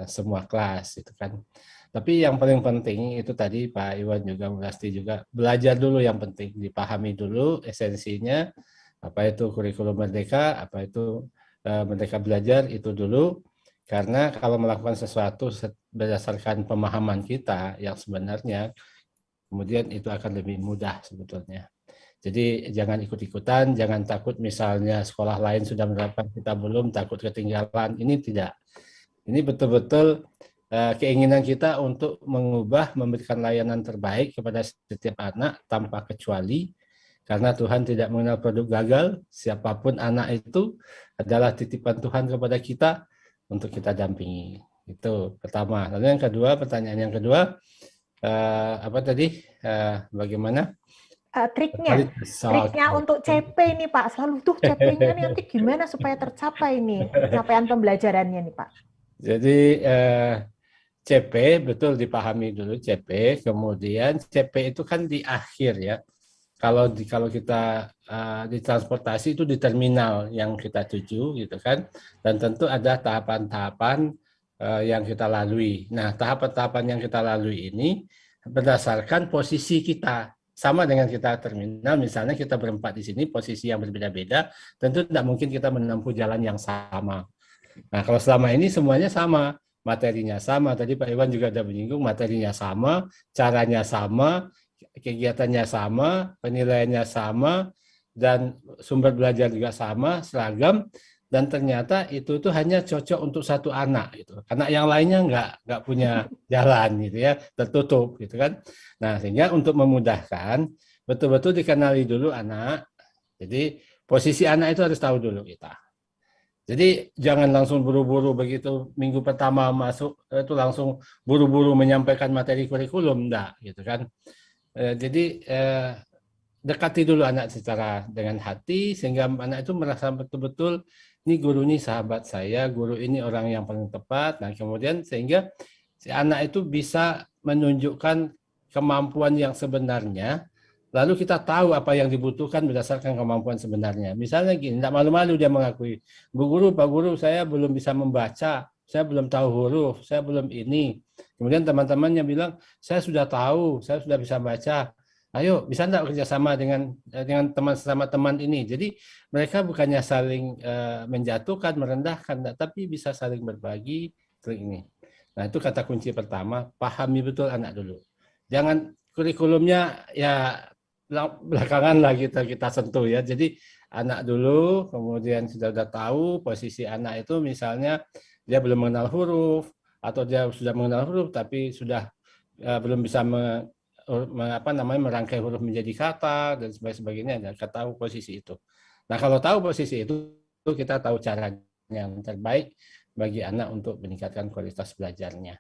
semua kelas gitu kan. Tapi yang paling penting itu tadi Pak Iwan juga, Bu Lasti juga, belajar dulu yang penting, dipahami dulu esensinya, apa itu kurikulum merdeka, apa itu Merdeka Belajar itu dulu. Karena kalau melakukan sesuatu berdasarkan pemahaman kita yang sebenarnya, kemudian itu akan lebih mudah sebetulnya. Jadi jangan ikut-ikutan, jangan takut misalnya sekolah lain sudah menerapkan kita belum, takut ketinggalan. Ini tidak. Ini betul-betul keinginan kita untuk mengubah, memberikan layanan terbaik kepada setiap anak tanpa kecuali. Karena Tuhan tidak mengenal produk gagal, siapapun anak itu adalah titipan Tuhan kepada kita untuk kita dampingi. Itu pertama. Lalu yang kedua, pertanyaan yang kedua, apa tadi? Bagaimana? Triknya untuk CP nih Pak, selalu tuh CP-nya nanti gimana supaya tercapai nih capaian pembelajarannya nih Pak? Jadi CP betul dipahami dulu CP, kemudian CP itu kan di akhir ya. Kalau kita di transportasi itu di terminal yang kita tuju gitu kan, dan tentu ada tahapan-tahapan yang kita lalui. Nah, tahapan-tahapan yang kita lalui ini berdasarkan posisi kita. Sama dengan kita terminal, misalnya kita berempat di sini, posisi yang berbeda-beda, tentu tidak mungkin kita menempuh jalan yang sama. Nah, kalau selama ini semuanya sama, materinya sama, tadi Pak Iwan juga ada menyinggung, materinya sama, caranya sama, kegiatannya sama, penilaiannya sama, dan sumber belajar juga sama, seragam, dan ternyata itu tuh hanya cocok untuk satu anak gitu. Anak yang lainnya nggak punya jalan gitu ya, tertutup gitu kan. Nah, sehingga untuk memudahkan betul-betul dikenali dulu anak. Jadi posisi anak itu harus tahu dulu kita. Jadi jangan langsung buru-buru begitu minggu pertama masuk itu langsung buru-buru menyampaikan materi kurikulum, enggak gitu kan. Jadi dekati dulu anak secara dengan hati sehingga anak itu merasa betul-betul ini guru ini sahabat saya, guru ini orang yang paling tepat. Nah, kemudian sehingga si anak itu bisa menunjukkan kemampuan yang sebenarnya, lalu kita tahu apa yang dibutuhkan berdasarkan kemampuan sebenarnya. Misalnya gini, tidak malu-malu dia mengakui, Bu Guru, Pak Guru, saya belum bisa membaca, saya belum tahu huruf, saya belum ini. Kemudian teman-temannya bilang, saya sudah tahu, saya sudah bisa baca. Ayo, bisa enggak kerjasama dengan teman sesama teman ini? Jadi mereka bukannya saling menjatuhkan, merendahkan, tapi bisa saling berbagi. Ini. Nah, itu kata kunci pertama, pahami betul anak dulu. Jangan kurikulumnya ya belakangan lah kita sentuh ya. Jadi anak dulu, kemudian sudah tahu posisi anak itu, misalnya dia belum mengenal huruf atau dia sudah mengenal huruf tapi sudah belum bisa merangkai huruf menjadi kata dan sebagainya. Kita tahu posisi itu. Nah, kalau tahu posisi itu kita tahu cara yang terbaik bagi anak untuk meningkatkan kualitas belajarnya.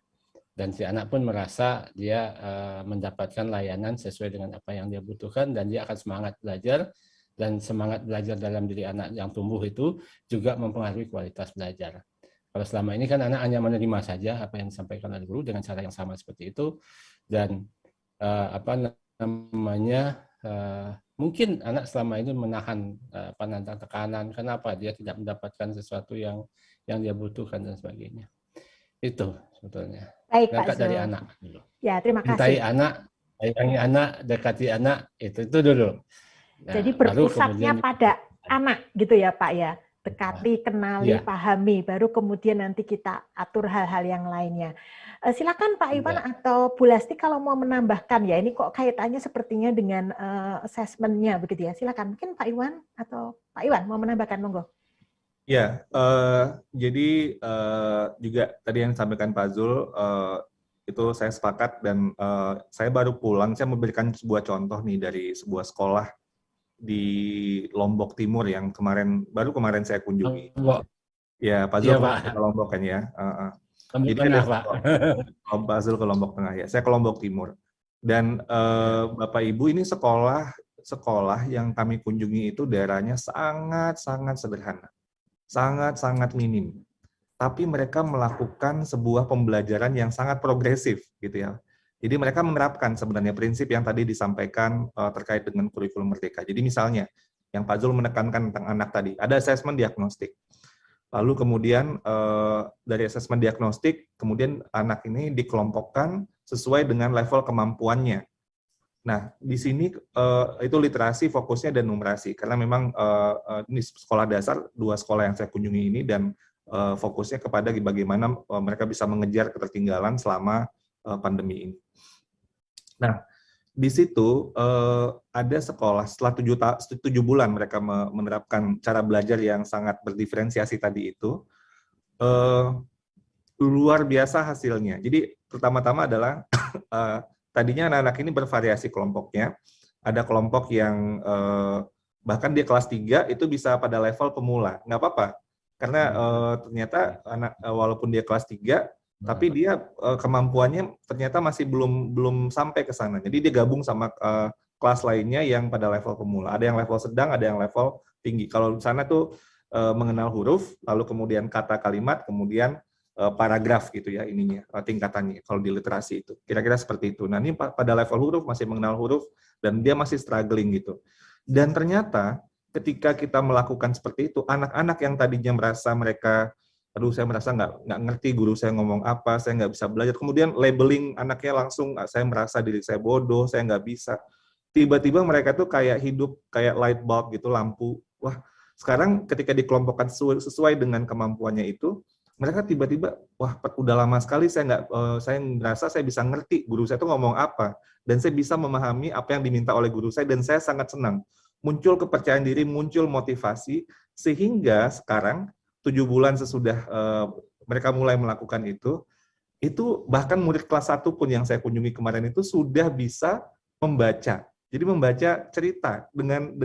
Dan si anak pun merasa dia mendapatkan layanan sesuai dengan apa yang dia butuhkan dan dia akan semangat belajar, dan semangat belajar dalam diri anak yang tumbuh itu juga mempengaruhi kualitas belajar. Kalau selama ini kan anak hanya menerima saja apa yang disampaikan oleh guru dengan cara yang sama seperti itu, dan mungkin anak selama ini menahan tekanan, kenapa dia tidak mendapatkan sesuatu yang dia butuhkan dan sebagainya. Itu sebetulnya. Baik, Berangkat Pak Zul. dari anak dulu. Ya, terima kasih. Cintai anak, sayangi anak, dekati anak, itu dulu. Nah, Jadi baru berpusatnya kemudian pada anak gitu ya Pak ya. Dekati, kenali, ya, pahami, baru kemudian nanti kita atur hal-hal yang lainnya. Silakan Pak Iwan ya. atau Bu Lasti kalau mau menambahkan ya, ini kok kaitannya sepertinya dengan assessment-nya begitu ya. Silakan, mungkin Pak Iwan atau Pak Iwan mau menambahkan, monggo. Ya, jadi juga tadi yang disampaikan Pak Zul, itu saya sepakat dan saya baru pulang, saya memberikan sebuah contoh nih dari sebuah sekolah di Lombok Timur yang baru kemarin saya kunjungi. Lombok. Ya, Pak Iya, Zul Pak. ke Lombok kan ya. Lombok Jadi Tengah, ada Pak. Pak Zul ke Lombok Tengah ya. Saya ke Lombok Timur. Dan Bapak Ibu, ini sekolah yang kami kunjungi itu daerahnya sangat-sangat sederhana. Sangat-sangat minim. Tapi mereka melakukan sebuah pembelajaran yang sangat progresif gitu ya. Jadi mereka menerapkan sebenarnya prinsip yang tadi disampaikan terkait dengan kurikulum merdeka. Jadi misalnya yang Pak Zul menekankan tentang anak tadi, ada asesmen diagnostik. Lalu kemudian dari asesmen diagnostik, kemudian anak ini dikelompokkan sesuai dengan level kemampuannya. Nah, di sini itu literasi fokusnya dan numerasi, karena memang ini sekolah dasar, 2 sekolah yang saya kunjungi ini, dan fokusnya kepada bagaimana mereka bisa mengejar ketertinggalan selama pandemi ini. Nah, di situ ada sekolah setelah 7 bulan mereka menerapkan cara belajar yang sangat berdiferensiasi tadi itu, luar biasa hasilnya. Jadi pertama-tama adalah tadinya anak-anak ini bervariasi kelompoknya. Ada kelompok yang bahkan dia kelas 3 itu bisa pada level pemula, nggak apa-apa. Karena ternyata anak walaupun dia kelas 3, tapi dia kemampuannya ternyata masih belum sampai ke sana. Jadi dia gabung sama kelas lainnya yang pada level pemula. Ada yang level sedang, ada yang level tinggi. Kalau di sana tuh mengenal huruf, lalu kemudian kata kalimat, kemudian paragraf gitu ya ininya, tingkatannya kalau di literasi itu. Kira-kira seperti itu. Nah, ini pada level huruf masih mengenal huruf dan dia masih struggling gitu. Dan ternyata ketika kita melakukan seperti itu, anak-anak yang tadinya merasa mereka, aduh saya merasa nggak ngerti guru saya ngomong apa, saya nggak bisa belajar, kemudian labeling anaknya langsung, saya merasa diri saya bodoh, saya nggak bisa. Tiba-tiba mereka tuh kayak hidup, kayak light bulb gitu, lampu. Wah, sekarang ketika dikelompokkan sesuai dengan kemampuannya itu, mereka tiba-tiba, wah udah lama sekali saya merasa saya bisa ngerti guru saya itu ngomong apa, dan saya bisa memahami apa yang diminta oleh guru saya, dan saya sangat senang. Muncul kepercayaan diri, muncul motivasi, sehingga sekarang 7 bulan sesudah mereka mulai melakukan itu bahkan murid kelas 1 pun yang saya kunjungi kemarin itu sudah bisa membaca. Jadi membaca cerita dengan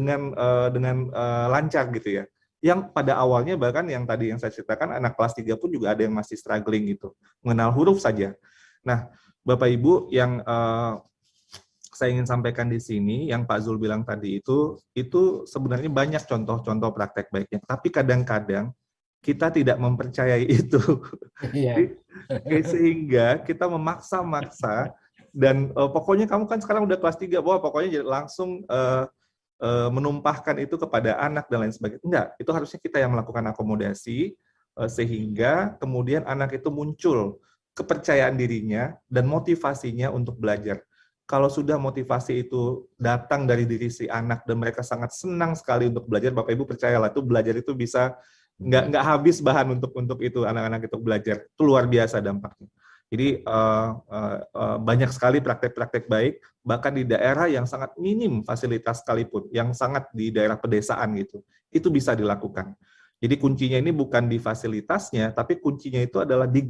lancar gitu ya. Yang pada awalnya bahkan yang tadi yang saya ceritakan anak kelas 3 pun juga ada yang masih struggling gitu, mengenal huruf saja. Nah, Bapak Ibu, yang saya ingin sampaikan di sini, yang Pak Zul bilang tadi itu sebenarnya banyak contoh-contoh praktek baiknya, tapi kadang-kadang kita tidak mempercayai itu. Iya. Sehingga kita memaksa-maksa, dan pokoknya kamu kan sekarang udah kelas 3, bahwa pokoknya langsung menumpahkan itu kepada anak dan lain sebagainya. Enggak, itu harusnya kita yang melakukan akomodasi sehingga kemudian anak itu muncul kepercayaan dirinya dan motivasinya untuk belajar. Kalau sudah motivasi itu datang dari diri si anak dan mereka sangat senang sekali untuk belajar, Bapak Ibu percayalah itu belajar itu bisa nggak habis bahan untuk itu anak-anak itu belajar. Itu luar biasa dampaknya. Jadi banyak sekali praktek-praktek baik, bahkan di daerah yang sangat minim fasilitas sekalipun, yang sangat di daerah pedesaan gitu, itu bisa dilakukan. Jadi kuncinya ini bukan di fasilitasnya, tapi kuncinya itu adalah di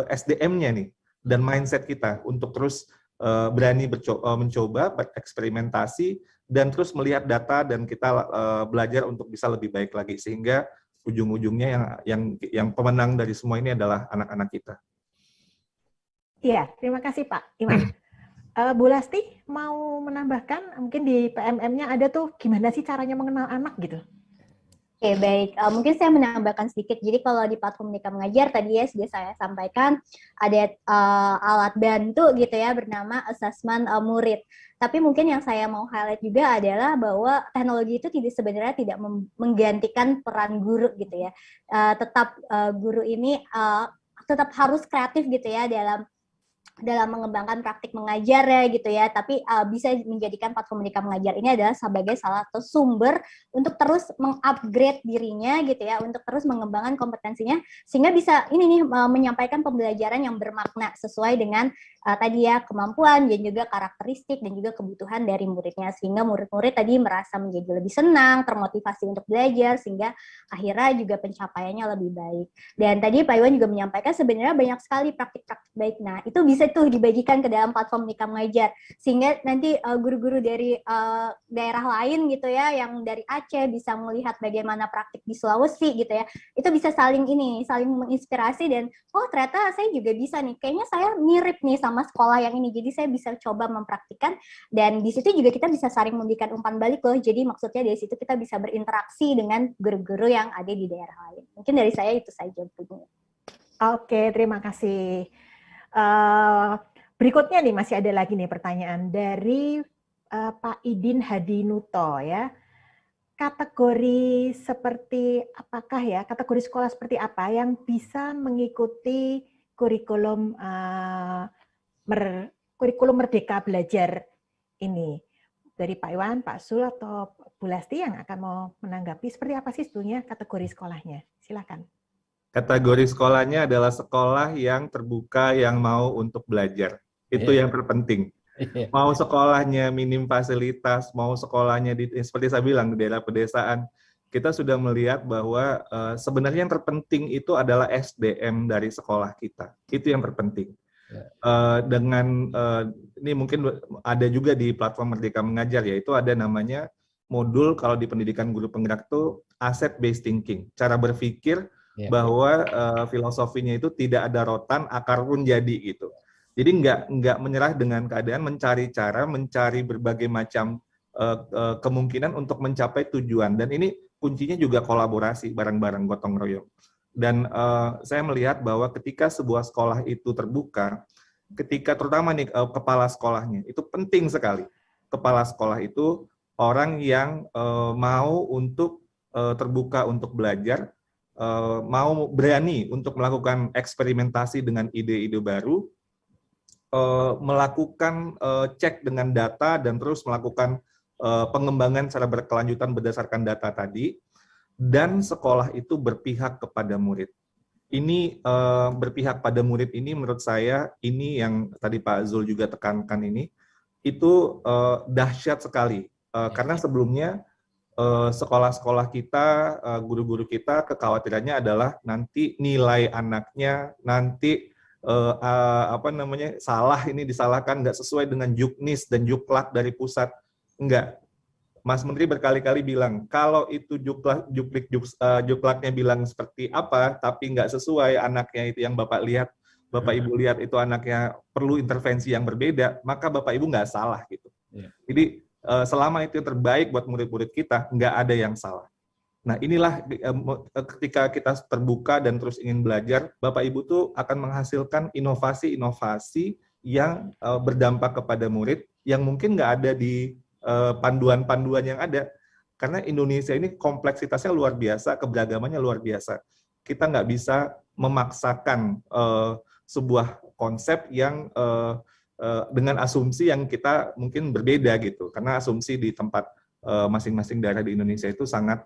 SDM-nya nih, dan mindset kita untuk terus berani mencoba, bereksperimentasi, dan terus melihat data, dan kita belajar untuk bisa lebih baik lagi, sehingga ujung-ujungnya yang pemenang dari semua ini adalah anak-anak kita. Iya, terima kasih Pak Iwan. Bu Lasti mau menambahkan, mungkin di PMM-nya ada tuh gimana sih caranya mengenal anak gitu? Oke, baik. Mungkin saya menambahkan sedikit. Jadi kalau di platform Merdeka Mengajar tadi ya sudah saya sampaikan ada alat bantu gitu ya bernama asesmen murid. Tapi mungkin yang saya mau highlight juga adalah bahwa teknologi itu sebenarnya tidak menggantikan peran guru gitu ya. Tetap guru ini tetap harus kreatif gitu ya dalam dalam mengembangkan praktik mengajar ya gitu ya, tapi bisa menjadikan platform Merdeka Mengajar ini adalah sebagai salah satu sumber untuk terus mengupgrade dirinya gitu ya, untuk terus mengembangkan kompetensinya sehingga bisa ini nih menyampaikan pembelajaran yang bermakna sesuai dengan tadi ya kemampuan dan juga karakteristik dan juga kebutuhan dari muridnya, sehingga murid-murid tadi merasa menjadi lebih senang, termotivasi untuk belajar, sehingga akhirnya juga pencapaiannya lebih baik. Dan tadi Pak Iwan juga menyampaikan sebenarnya banyak sekali praktik-praktik baik. Nah, itu bisa tuh dibagikan ke dalam platform Merdeka Mengajar, sehingga nanti guru-guru dari daerah lain gitu ya, yang dari Aceh bisa melihat bagaimana praktik di Sulawesi gitu ya, itu bisa saling menginspirasi dan oh ternyata saya juga bisa nih, kayaknya saya mirip nih sama sekolah yang ini, jadi saya bisa coba mempraktikkan, dan di situ juga kita bisa saling memberikan umpan balik loh. Jadi maksudnya dari situ kita bisa berinteraksi dengan guru-guru yang ada di daerah lain. Mungkin dari saya itu saja punya. Oke, terima kasih. Berikutnya nih masih ada lagi nih pertanyaan dari Pak Idin Hadinuto ya. Kategori seperti apakah ya? Kategori sekolah seperti apa yang bisa mengikuti kurikulum Merdeka Belajar ini? Dari Pak Iwan, Pak Sul, atau Bu Lasti yang akan mau menanggapi seperti apa sih sebetulnya kategori sekolahnya? Silakan. Kategori sekolahnya adalah sekolah yang terbuka, yang mau untuk belajar. Itu yang terpenting. Mau sekolahnya minim fasilitas, mau sekolahnya seperti saya bilang di daerah pedesaan, kita sudah melihat bahwa sebenarnya yang terpenting itu adalah SDM dari sekolah kita. Itu yang terpenting. Ini mungkin ada juga di platform Merdeka Mengajar, yaitu ada namanya modul kalau di pendidikan guru penggerak itu asset based thinking, cara berpikir bahwa filosofinya itu tidak ada rotan, akar pun jadi gitu. Jadi nggak menyerah dengan keadaan, mencari cara, mencari berbagai macam kemungkinan untuk mencapai tujuan. Dan ini kuncinya juga kolaborasi bareng-bareng, gotong royong. Dan saya melihat bahwa ketika sebuah sekolah itu terbuka, ketika terutama nih kepala sekolahnya, itu penting sekali. Kepala sekolah itu orang yang mau untuk terbuka untuk belajar, mau berani untuk melakukan eksperimentasi dengan ide-ide baru, melakukan cek dengan data dan terus melakukan pengembangan secara berkelanjutan berdasarkan data tadi, dan sekolah itu berpihak kepada murid. Ini berpihak pada murid ini menurut saya ini yang tadi Pak Zul juga tekankan ini, itu dahsyat sekali karena sebelumnya sekolah-sekolah kita, guru-guru kita, kekhawatirannya adalah nanti nilai anaknya nanti salah, ini disalahkan, nggak sesuai dengan juknis dan juklak dari pusat. Enggak. Mas Menteri berkali-kali bilang, kalau itu juklaknya bilang seperti apa, tapi nggak sesuai anaknya itu yang Bapak lihat, Bapak Ibu lihat itu anaknya perlu intervensi yang berbeda, maka Bapak Ibu nggak salah gitu. Jadi selama itu yang terbaik buat murid-murid kita, nggak ada yang salah. Nah inilah ketika kita terbuka dan terus ingin belajar, Bapak Ibu tuh akan menghasilkan inovasi-inovasi yang berdampak kepada murid, yang mungkin nggak ada di panduan-panduan yang ada. Karena Indonesia ini kompleksitasnya luar biasa, keberagamannya luar biasa. Kita nggak bisa memaksakan sebuah konsep yang dengan asumsi yang kita mungkin berbeda gitu. Karena asumsi di tempat masing-masing daerah di Indonesia itu sangat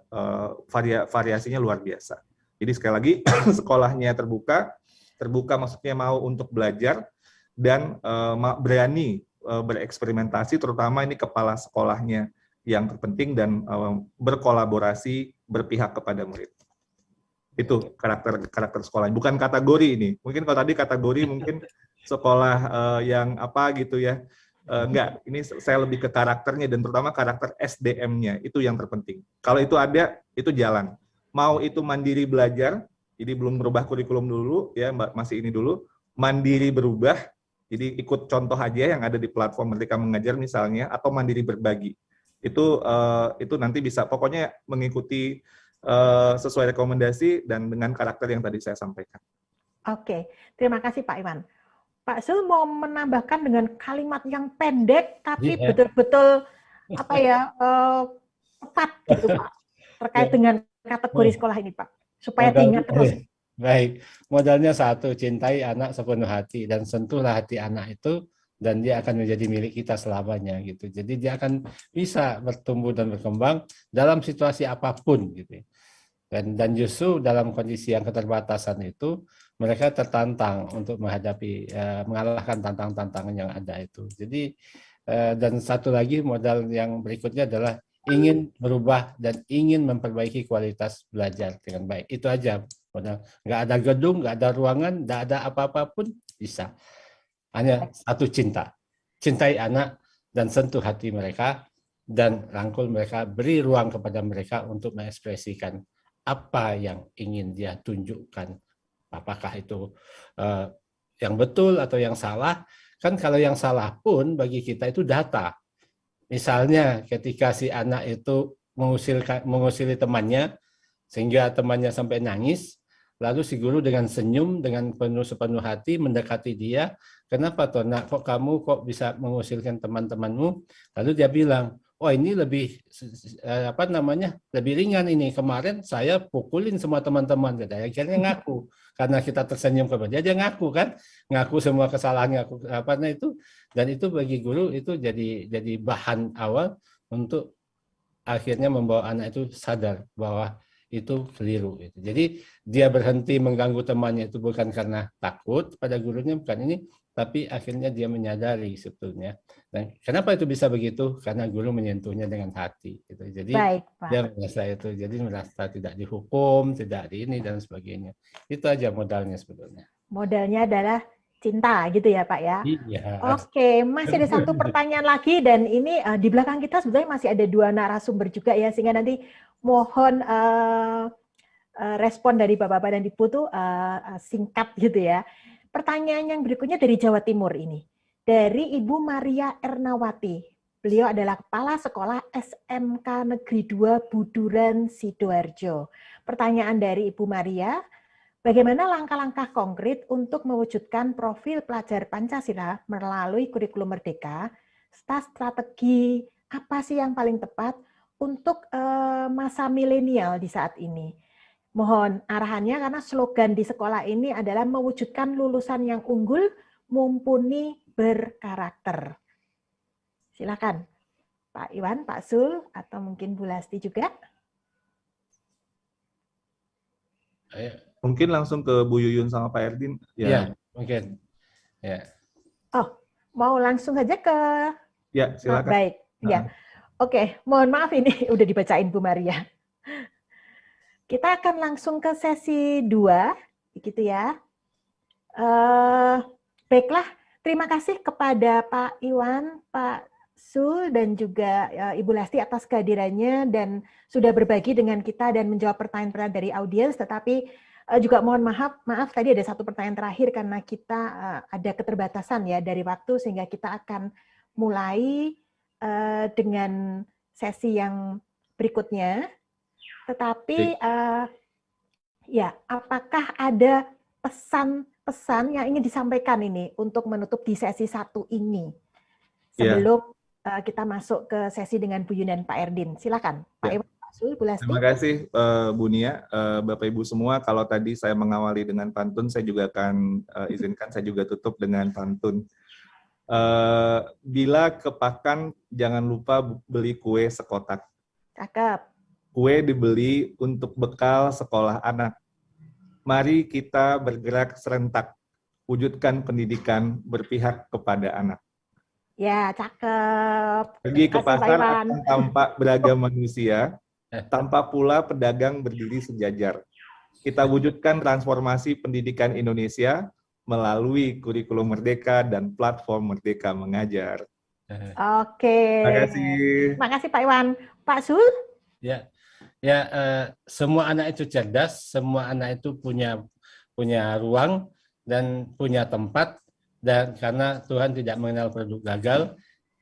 variasinya luar biasa. Jadi sekali lagi sekolahnya terbuka maksudnya mau untuk belajar dan berani bereksperimentasi, terutama ini kepala sekolahnya yang terpenting, dan berkolaborasi, berpihak kepada murid. Itu karakter sekolah, bukan kategori ini. Mungkin kalau tadi kategori mungkin sekolah yang apa gitu ya. Enggak, ini saya lebih ke karakternya dan terutama karakter SDM-nya, itu yang terpenting. Kalau itu ada, itu jalan. Mau itu mandiri belajar, jadi belum berubah kurikulum dulu, ya masih ini dulu, mandiri berubah, jadi ikut contoh aja yang ada di platform Merdeka Mengajar misalnya, atau mandiri berbagi. Itu nanti bisa, pokoknya mengikuti sesuai rekomendasi dan dengan karakter yang tadi saya sampaikan. Oke, terima kasih Pak Iwan. Pak Zul mau menambahkan dengan kalimat yang pendek tapi betul-betul tepat gitu Pak, terkait dengan kategori sekolah ini Pak, supaya diingat terus. Baik, modalnya satu, cintai anak sepenuh hati dan sentuhlah hati anak itu dan dia akan menjadi milik kita selamanya gitu. Jadi dia akan bisa bertumbuh dan berkembang dalam situasi apapun gitu. Dan justru dalam kondisi yang keterbatasan itu mereka tertantang untuk menghadapi mengalahkan tantangan-tantangan yang ada itu. Jadi dan satu lagi modal yang berikutnya adalah ingin berubah dan ingin memperbaiki kualitas belajar dengan baik. Itu aja. Nggak ada gedung, nggak ada ruangan, nggak ada apa-apa pun bisa. Hanya satu cinta. Cintai anak dan sentuh hati mereka dan rangkul mereka, beri ruang kepada mereka untuk mengekspresikan apa yang ingin dia tunjukkan. Apakah itu yang betul atau yang salah? Kan kalau yang salah pun bagi kita itu data. Misalnya ketika si anak itu mengusili temannya, sehingga temannya sampai nangis, lalu si guru dengan senyum, dengan sepenuh hati mendekati dia, kenapa toh nak, kok kamu kok bisa mengusilkan teman-temanmu? Lalu dia bilang, oh ini lebih lebih ringan ini, kemarin saya pukulin semua teman-teman. Akhirnya ngaku, karena kita tersenyum kepada dia ngaku kan, ngaku semua kesalahan, ngaku itu, dan itu bagi guru itu jadi bahan awal untuk akhirnya membawa anak itu sadar bahwa itu keliru. Jadi dia berhenti mengganggu temannya itu bukan karena takut pada gurunya, bukan ini, tapi akhirnya dia menyadari sebetulnya. Dan kenapa itu bisa begitu? Karena guru menyentuhnya dengan hati. Gitu. Jadi baik, Pak. Dia merasa itu, jadi merasa tidak dihukum, tidak di ini dan sebagainya. Itu aja modalnya sebetulnya. Modalnya adalah cinta gitu ya Pak ya? Iya. Oke, masih ada satu pertanyaan lagi dan ini di belakang kita sebenarnya masih ada 2 narasumber juga ya, sehingga nanti mohon respon dari Bapak-Bapak dan Ibu tuh singkat gitu ya. Pertanyaan yang berikutnya dari Jawa Timur ini. Dari Ibu Maria Ernawati. Beliau adalah Kepala Sekolah SMK Negeri 2 Buduran, Sidoarjo. Pertanyaan dari Ibu Maria, bagaimana langkah-langkah konkret untuk mewujudkan profil pelajar Pancasila melalui kurikulum Merdeka? Strategi apa sih yang paling tepat untuk masa milenial di saat ini? Mohon arahannya karena slogan di sekolah ini adalah mewujudkan lulusan yang unggul, mumpuni, berkarakter. Silakan Pak Iwan, Pak Sul, atau mungkin Bu Lasti juga. Mungkin langsung ke Bu Yuyun sama Pak Erdin. Ya, mungkin. Ya. Oh, mau langsung saja ke... Ya, silakan. Baik, ya. Oke, mohon maaf ini udah dibacain Bu Maria. Kita akan langsung ke sesi 2, gitu ya. Baiklah, terima kasih kepada Pak Iwan, Pak Sul, dan juga Ibu Lasti atas kehadirannya dan sudah berbagi dengan kita dan menjawab pertanyaan-pertanyaan dari audiens, tetapi juga mohon maaf tadi ada satu pertanyaan terakhir karena kita ada keterbatasan ya dari waktu, sehingga kita akan mulai dengan sesi yang berikutnya. Tetapi ya, apakah ada pesan-pesan yang ingin disampaikan ini untuk menutup di sesi 1 ini sebelum kita masuk ke sesi dengan Bu Yun dan Pak Erdin? Silakan, Pak Iwan, Pak Sul, Bu Lasti. Terima kasih Bu Nia, Bapak Ibu semua. Kalau tadi saya mengawali dengan pantun, saya juga akan izinkan saya juga tutup dengan pantun. Bila kepakan, jangan lupa beli kue sekotak. Cakep. Kue dibeli untuk bekal sekolah anak. Mari kita bergerak serentak, wujudkan pendidikan berpihak kepada anak. Ya, cakep. Pergi ke pasar akan tampak beragam manusia, tanpa pula pedagang berdiri sejajar. Kita wujudkan transformasi pendidikan Indonesia melalui kurikulum Merdeka dan platform Merdeka Mengajar. Oke. Terima kasih. Terima kasih Pak Iwan. Pak Sul? Ya, semua anak itu cerdas, semua anak itu punya ruang dan punya tempat, dan karena Tuhan tidak mengenal produk gagal,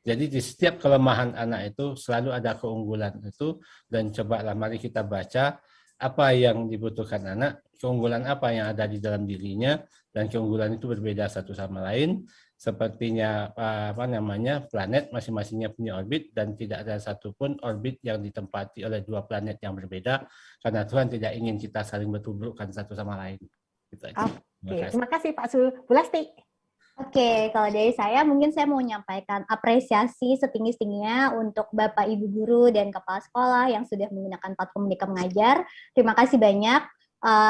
jadi di setiap kelemahan anak itu selalu ada keunggulan itu, dan cobalah mari kita baca apa yang dibutuhkan anak, keunggulan apa yang ada di dalam dirinya, dan keunggulan itu berbeda satu sama lain. Sepertinya planet masing-masingnya punya orbit dan tidak ada satupun orbit yang ditempati oleh 2 planet yang berbeda, karena Tuhan tidak ingin kita saling bertuburkan satu sama lain. Itu aja. Oke, terima kasih Pak Sul. Bu Lasti. Oke, kalau dari saya mungkin saya mau menyampaikan apresiasi setinggi-tingginya untuk Bapak Ibu guru dan kepala sekolah yang sudah menggunakan platform Merdeka Mengajar. Terima kasih banyak.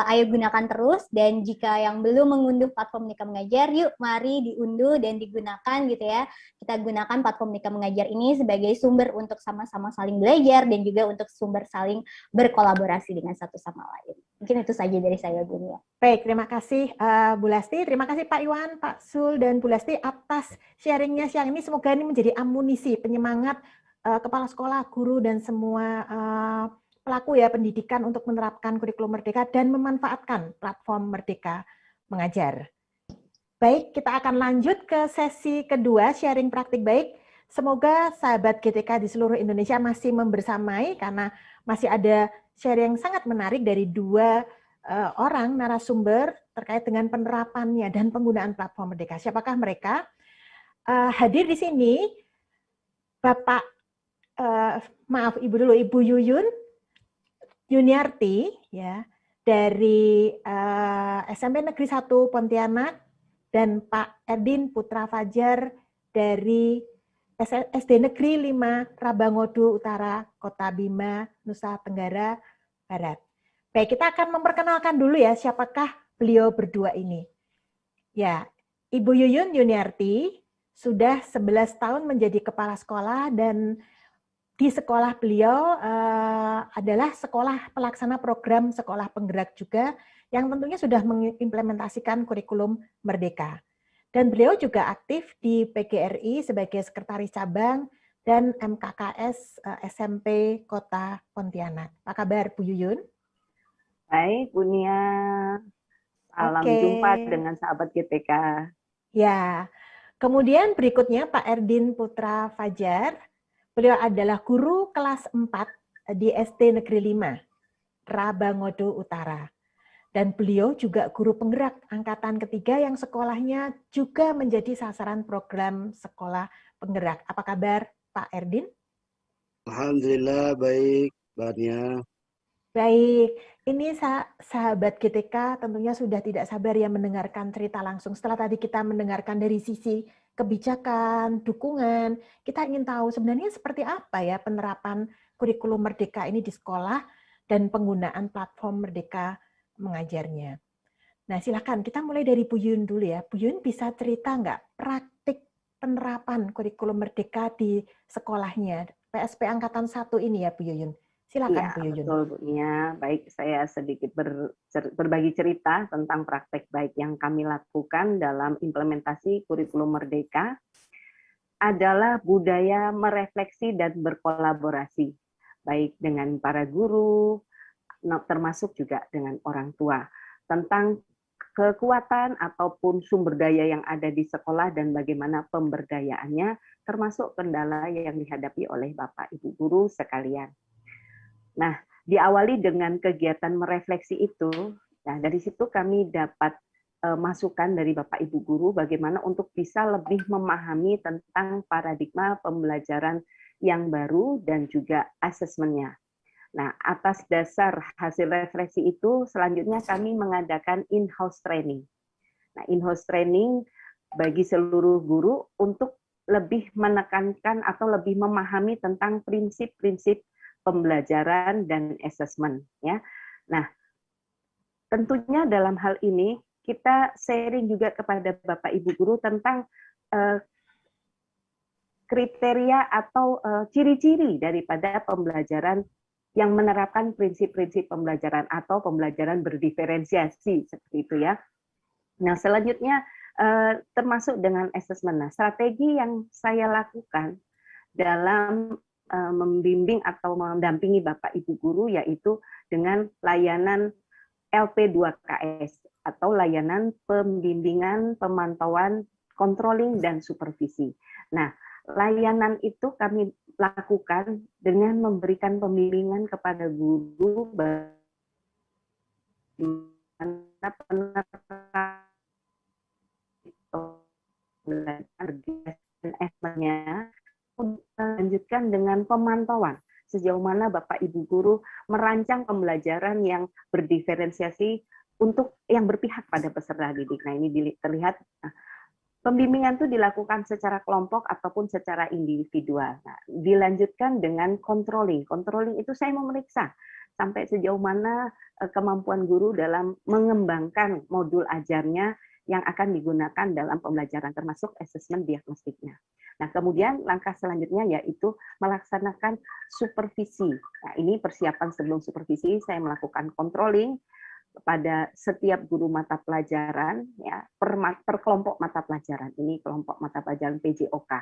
Ayo gunakan terus, dan jika yang belum mengunduh platform Merdeka Mengajar, yuk mari diunduh dan digunakan gitu ya. Kita gunakan platform Merdeka Mengajar ini sebagai sumber untuk sama-sama saling belajar dan juga untuk sumber saling berkolaborasi dengan satu sama lain. Mungkin itu saja dari saya, Bu Nia. Baik, terima kasih Bu Lasti, terima kasih Pak Iwan, Pak Sul, dan Bu Lasti atas sharingnya siang ini. Semoga ini menjadi amunisi, penyemangat kepala sekolah, guru, dan semua pelaku ya pendidikan untuk menerapkan kurikulum Merdeka dan memanfaatkan platform Merdeka Mengajar. Baik, kita akan lanjut ke sesi kedua, sharing praktik baik. Semoga sahabat GTK di seluruh Indonesia masih membersamai karena masih ada sharing yang sangat menarik dari dua orang narasumber terkait dengan penerapannya dan penggunaan platform Merdeka. Siapakah mereka? Hadir di sini Bapak, maaf Ibu dulu, Ibu Yuyun Yuniarti ya dari SMP Negeri 1 Pontianak, dan Pak Erdin Putra Fajar dari SD Negeri 5 Rabangodo Utara, Kota Bima, Nusa Tenggara Barat. Baik, kita akan memperkenalkan dulu ya siapakah beliau berdua ini. Ya, Ibu Yuyun Yuniarti sudah 11 tahun menjadi kepala sekolah, dan di sekolah beliau adalah sekolah pelaksana program sekolah penggerak juga yang tentunya sudah mengimplementasikan kurikulum Merdeka. Dan beliau juga aktif di PGRI sebagai sekretaris cabang dan MKKS SMP Kota Pontianak. Apa kabar Bu Yuyun? Baik, Bu Nia. Salam jumpa dengan sahabat GTK. Ya, kemudian berikutnya Pak Erdin Putra Fajar. Beliau adalah guru kelas 4 di SD Negeri 5, Rabangodo Utara. Dan beliau juga guru penggerak angkatan ketiga yang sekolahnya juga menjadi sasaran program sekolah penggerak. Apa kabar Pak Erdin? Alhamdulillah baik, Mbak Nia. Baik, ini sahabat GTK tentunya sudah tidak sabar ya mendengarkan cerita langsung. Setelah tadi kita mendengarkan dari sisi kebijakan, dukungan, kita ingin tahu sebenarnya seperti apa ya penerapan kurikulum Merdeka ini di sekolah dan penggunaan platform Merdeka Mengajarnya. Nah, silakan kita mulai dari Bu Yun dulu ya. Bu Yun bisa cerita nggak praktik penerapan kurikulum Merdeka di sekolahnya PSP Angkatan 1 ini ya Bu Yun? Silakan Ya, Bu Yuyun. betul Bu Nia. Baik, saya sedikit berbagi cerita tentang praktek baik yang kami lakukan dalam implementasi kurikulum Merdeka adalah budaya merefleksi dan berkolaborasi, baik dengan para guru, termasuk juga dengan orang tua, tentang kekuatan ataupun sumber daya yang ada di sekolah dan bagaimana pemberdayaannya, termasuk kendala yang dihadapi oleh Bapak Ibu guru sekalian. Nah, diawali dengan kegiatan merefleksi itu, nah dari situ kami dapat masukan dari Bapak Ibu guru bagaimana untuk bisa lebih memahami tentang paradigma pembelajaran yang baru dan juga asesmennya. Nah, atas dasar hasil refleksi itu, selanjutnya kami mengadakan in-house training. Nah, in-house training bagi seluruh guru untuk lebih menekankan atau lebih memahami tentang prinsip-prinsip pembelajaran dan asesmen ya. Nah, tentunya dalam hal ini kita sharing juga kepada Bapak Ibu guru tentang kriteria atau ciri-ciri daripada pembelajaran yang menerapkan prinsip-prinsip pembelajaran atau pembelajaran berdiferensiasi seperti itu ya. Nah, selanjutnya termasuk dengan asesmen. Nah, strategi yang saya lakukan dalam membimbing atau mendampingi Bapak Ibu guru yaitu dengan layanan LP2KS atau layanan pembimbingan, pemantauan, controlling, dan supervisi. Nah, layanan itu kami lakukan dengan memberikan pembimbingan kepada guru bagaimana penerapan lanjutkan dengan pemantauan sejauh mana Bapak Ibu guru merancang pembelajaran yang berdiferensiasi untuk yang berpihak pada peserta didik. Nah, ini terlihat pembimbingan itu dilakukan secara kelompok ataupun secara individual. Nah, dilanjutkan dengan controlling. Controlling itu saya memeriksa sampai sejauh mana kemampuan guru dalam mengembangkan modul ajarnya yang akan digunakan dalam pembelajaran, termasuk asesmen diagnostiknya. Nah, kemudian langkah selanjutnya yaitu melaksanakan supervisi. Nah, ini persiapan sebelum supervisi, saya melakukan controlling pada setiap guru mata pelajaran, ya, per kelompok mata pelajaran. Ini kelompok mata pelajaran PJOK.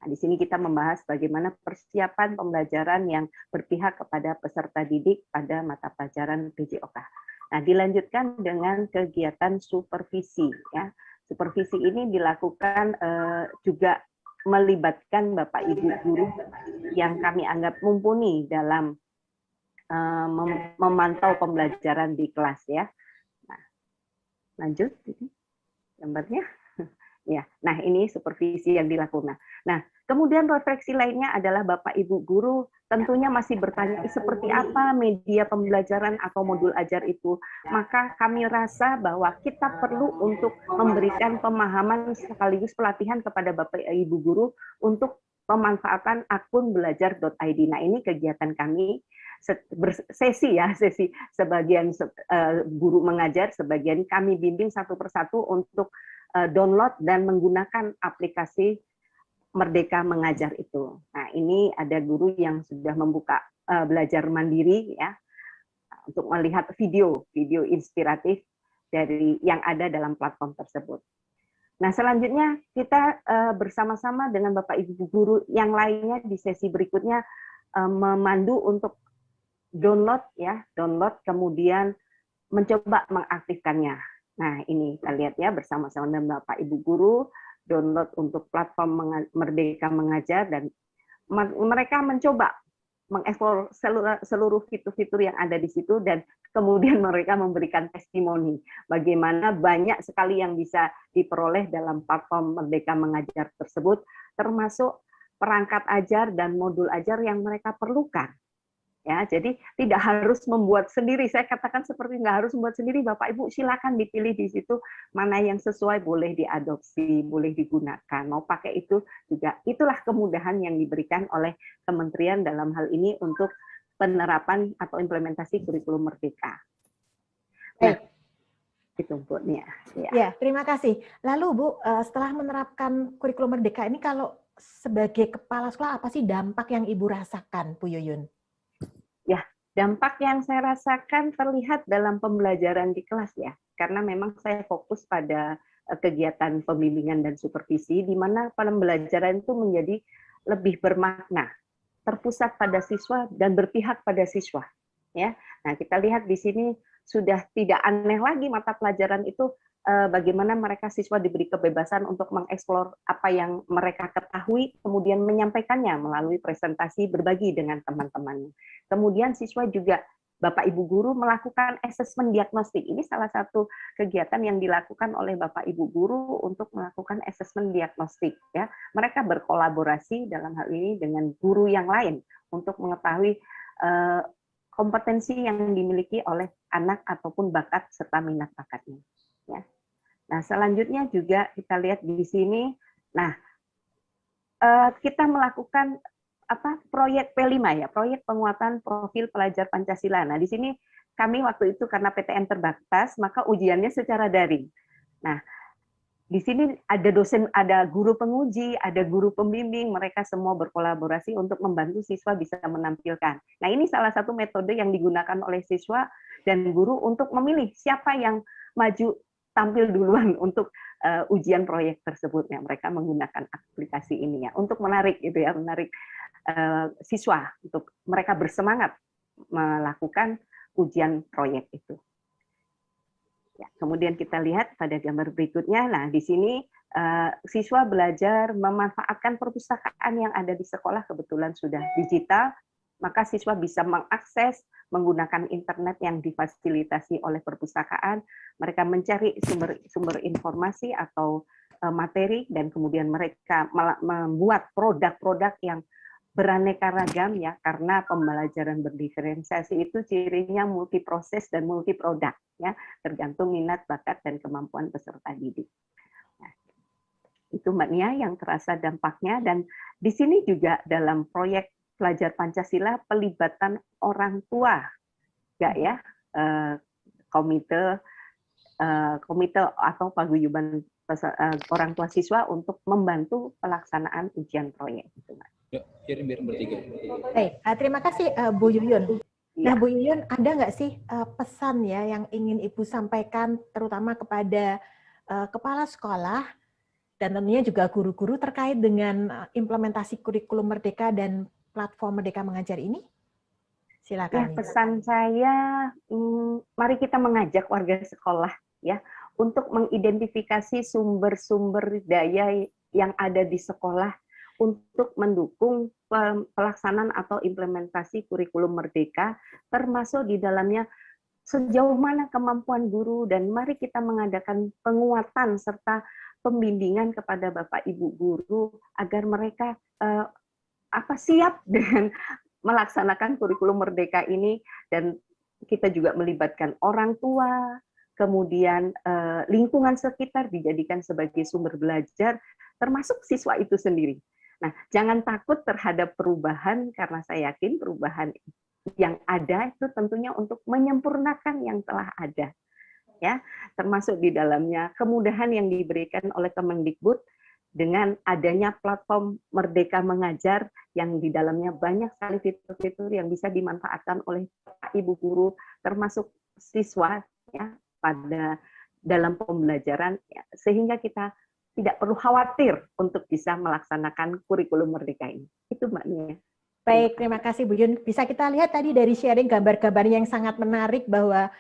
Nah, di sini kita membahas bagaimana persiapan pembelajaran yang berpihak kepada peserta didik pada mata pelajaran PJOK. Nah, dilanjutkan dengan kegiatan supervisi. Ya. Supervisi ini dilakukan juga melibatkan Bapak Ibu guru yang kami anggap mumpuni dalam memantau pembelajaran di kelas, ya. Nah, lanjut gambarnya. Ya, nah ini supervisi yang dilakukan. Nah, kemudian refleksi lainnya adalah Bapak Ibu guru tentunya masih bertanya seperti apa media pembelajaran atau modul ajar itu. Maka kami rasa bahwa kita perlu untuk memberikan pemahaman sekaligus pelatihan kepada Bapak Ibu guru untuk pemanfaatan akun belajar.id. Nah, ini kegiatan kami sesi ya, sesi sebagian guru mengajar, sebagian kami bimbing satu persatu untuk download dan menggunakan aplikasi Merdeka Mengajar itu. Nah, ini ada guru yang sudah membuka belajar mandiri ya untuk melihat video inspiratif dari yang ada dalam platform tersebut. Nah, selanjutnya kita bersama-sama dengan Bapak Ibu guru yang lainnya di sesi berikutnya memandu untuk download kemudian mencoba mengaktifkannya. Nah, ini kita lihat ya bersama-sama dengan Bapak Ibu guru download untuk platform Merdeka Mengajar, dan mereka mencoba mengeksplor seluruh fitur-fitur yang ada di situ, dan kemudian mereka memberikan testimoni bagaimana banyak sekali yang bisa diperoleh dalam platform Merdeka Mengajar tersebut, termasuk perangkat ajar dan modul ajar yang mereka perlukan. Ya, jadi tidak harus membuat sendiri. Saya katakan seperti nggak harus membuat sendiri. Bapak Ibu silakan dipilih di situ mana yang sesuai, boleh diadopsi, boleh digunakan. Mau pakai itu juga. Itulah kemudahan yang diberikan oleh kementerian dalam hal ini untuk penerapan atau implementasi kurikulum Merdeka. Nah, itu Bu Nia. Ya, terima kasih. Lalu Bu, setelah menerapkan kurikulum Merdeka ini, kalau sebagai kepala sekolah apa sih dampak yang Ibu rasakan, Bu Yuyun? Ya, dampak yang saya rasakan terlihat dalam pembelajaran di kelas ya, karena memang saya fokus pada kegiatan pembimbingan dan supervisi, di mana pembelajaran itu menjadi lebih bermakna, terpusat pada siswa dan berpihak pada siswa. Ya, nah kita lihat di sini sudah tidak aneh lagi mata pelajaran itu. Bagaimana mereka siswa diberi kebebasan untuk mengeksplor apa yang mereka ketahui, kemudian menyampaikannya melalui presentasi, berbagi dengan teman-temannya. Kemudian siswa juga, Bapak Ibu guru melakukan asesmen diagnostik. Ini salah satu kegiatan yang dilakukan oleh Bapak Ibu guru untuk melakukan asesmen diagnostik. Ya, mereka berkolaborasi dalam hal ini dengan guru yang lain untuk mengetahui kompetensi yang dimiliki oleh anak ataupun bakat serta minat bakatnya. Ya. Nah, selanjutnya juga kita lihat di sini. Nah, kita melakukan proyek P5 ya, proyek penguatan profil pelajar Pancasila. Nah, di sini kami waktu itu karena PTN terbatas, maka ujiannya secara daring. Nah, di sini ada dosen, ada guru penguji, ada guru pembimbing, mereka semua berkolaborasi untuk membantu siswa bisa menampilkan. Nah, ini salah satu metode yang digunakan oleh siswa dan guru untuk memilih siapa yang maju tampil duluan untuk ujian proyek tersebut. Ya, mereka menggunakan aplikasi ini ya untuk menarik gitu ya, menarik siswa untuk mereka bersemangat melakukan ujian proyek itu. Ya, kemudian kita lihat pada gambar berikutnya. Nah, di sini siswa belajar memanfaatkan perpustakaan yang ada di sekolah, kebetulan sudah digital, maka siswa bisa mengakses menggunakan internet yang difasilitasi oleh perpustakaan. Mereka mencari sumber informasi atau materi, dan kemudian mereka membuat produk-produk yang beraneka ragam ya, karena pembelajaran berdiferensiasi itu cirinya multiproses dan multiproduk ya, tergantung minat, bakat dan kemampuan peserta didik. Nah, itu Mbak Nia yang terasa dampaknya, dan di sini juga dalam proyek Pelajar Pancasila pelibatan orang tua ya, komite atau paguyuban orang tua siswa untuk membantu pelaksanaan ujian proyek. Baik, terima kasih Bu Yuyun. Nah, Bu Yuyun, ada nggak sih pesan ya yang ingin Ibu sampaikan terutama kepada kepala sekolah dan tentunya juga guru-guru terkait dengan implementasi kurikulum Merdeka dan platform Merdeka Mengajar ini? Silakan. Ya, pesan saya, mari kita mengajak warga sekolah ya untuk mengidentifikasi sumber-sumber daya yang ada di sekolah untuk mendukung pelaksanaan atau implementasi kurikulum Merdeka, termasuk di dalamnya sejauh mana kemampuan guru, dan mari kita mengadakan penguatan serta pembimbingan kepada Bapak Ibu guru agar mereka siap dengan melaksanakan kurikulum Merdeka ini, dan kita juga melibatkan orang tua, kemudian lingkungan sekitar dijadikan sebagai sumber belajar, termasuk siswa itu sendiri. Nah, jangan takut terhadap perubahan, karena saya yakin perubahan yang ada itu tentunya untuk menyempurnakan yang telah ada. Ya, termasuk di dalamnya kemudahan yang diberikan oleh Kemendikbud dengan adanya platform Merdeka Mengajar yang di dalamnya banyak sekali fitur-fitur yang bisa dimanfaatkan oleh Ibu guru termasuk siswa ya pada dalam pembelajaran ya, sehingga kita tidak perlu khawatir untuk bisa melaksanakan kurikulum Merdeka ini. Itu Mbak Nia. Baik, terima kasih Bu Yuyun. Bisa kita lihat tadi dari sharing gambar-gambarnya yang sangat menarik bahwa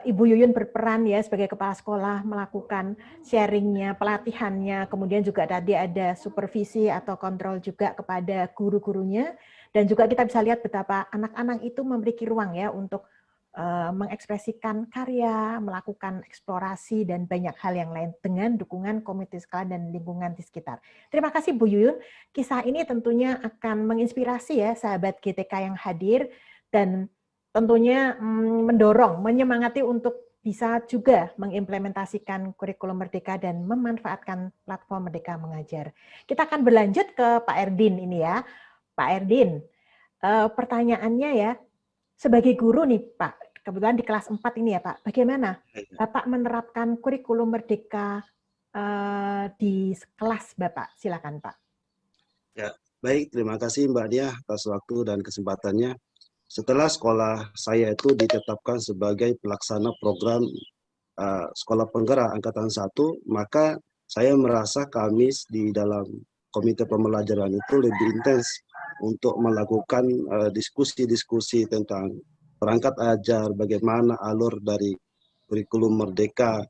Ibu Yuyun berperan ya sebagai kepala sekolah melakukan sharingnya, pelatihannya, kemudian juga tadi ada supervisi atau kontrol juga kepada guru-gurunya, dan juga kita bisa lihat betapa anak-anak itu memiliki ruang ya untuk mengekspresikan karya, melakukan eksplorasi dan banyak hal yang lain dengan dukungan komite sekolah dan lingkungan di sekitar. Terima kasih Bu Yuyun. Kisah ini tentunya akan menginspirasi ya sahabat GTK yang hadir dan tentunya mendorong, menyemangati untuk bisa juga mengimplementasikan kurikulum Merdeka dan memanfaatkan platform Merdeka Mengajar. Kita akan berlanjut ke Pak Erdin ini ya. Pak Erdin, pertanyaannya ya, sebagai guru nih Pak, kebetulan di kelas 4 ini ya Pak, bagaimana Bapak menerapkan kurikulum Merdeka di kelas Bapak? Silakan Pak. Ya, baik, terima kasih Mbak Nia atas waktu dan kesempatannya. Setelah sekolah saya itu ditetapkan sebagai pelaksana program Sekolah Penggerak Angkatan 1, maka saya merasa kami di dalam komite pembelajaran itu lebih intens untuk melakukan diskusi-diskusi tentang perangkat ajar, bagaimana alur dari kurikulum Merdeka.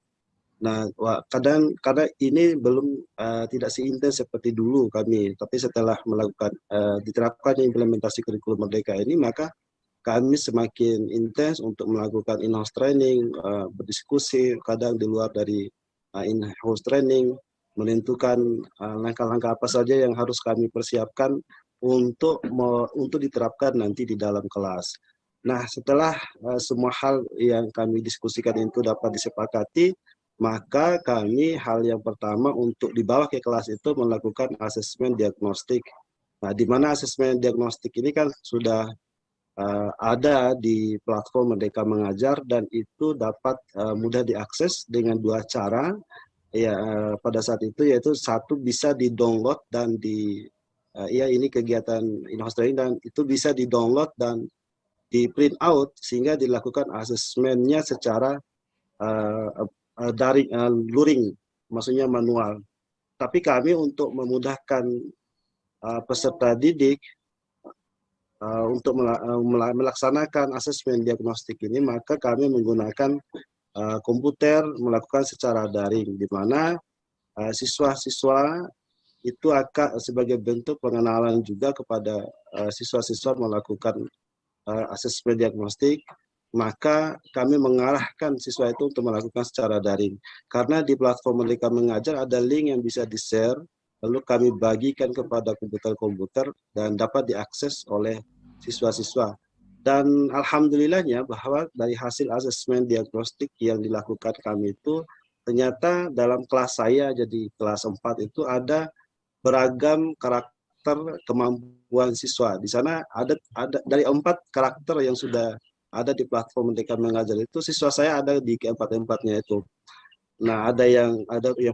Nah, kadang ini belum tidak seintens seperti dulu kami, tapi setelah melakukan diterapkannya implementasi kurikulum Merdeka ini, maka kami semakin intens untuk melakukan in-house training, berdiskusi, kadang di luar dari in-house training, menentukan langkah-langkah apa saja yang harus kami persiapkan untuk diterapkan nanti di dalam kelas. Nah, setelah semua hal yang kami diskusikan itu dapat disepakati, maka kami hal yang pertama untuk dibawa ke kelas itu melakukan asesmen diagnostik. Nah, di mana asesmen diagnostik ini kan sudah ada di platform Merdeka Mengajar dan itu dapat mudah diakses dengan dua cara ya pada saat itu, yaitu satu bisa di-download dan ini kegiatan in-house training, dan itu bisa di-download dan di print out sehingga dilakukan asesmennya secara daring, luring, maksudnya manual. Tapi kami untuk memudahkan peserta didik untuk melaksanakan asesmen diagnostik ini, maka kami menggunakan komputer melakukan secara daring, di mana siswa-siswa itu akan sebagai bentuk pengenalan juga kepada siswa-siswa melakukan asesmen diagnostik, maka kami mengarahkan siswa itu untuk melakukan secara daring. Karena di platform Merdeka Mengajar ada link yang bisa di-share lalu kami bagikan kepada komputer-komputer dan dapat diakses oleh siswa-siswa. Dan alhamdulillahnya bahwa dari hasil asesmen diagnostik yang dilakukan kami itu, ternyata dalam kelas saya, jadi kelas 4 itu ada beragam karakter kemampuan siswa. Di sana ada dari 4 karakter yang sudah ada di platform Merdeka Mengajar itu, siswa saya ada di keempat-empatnya itu. Nah, ada yang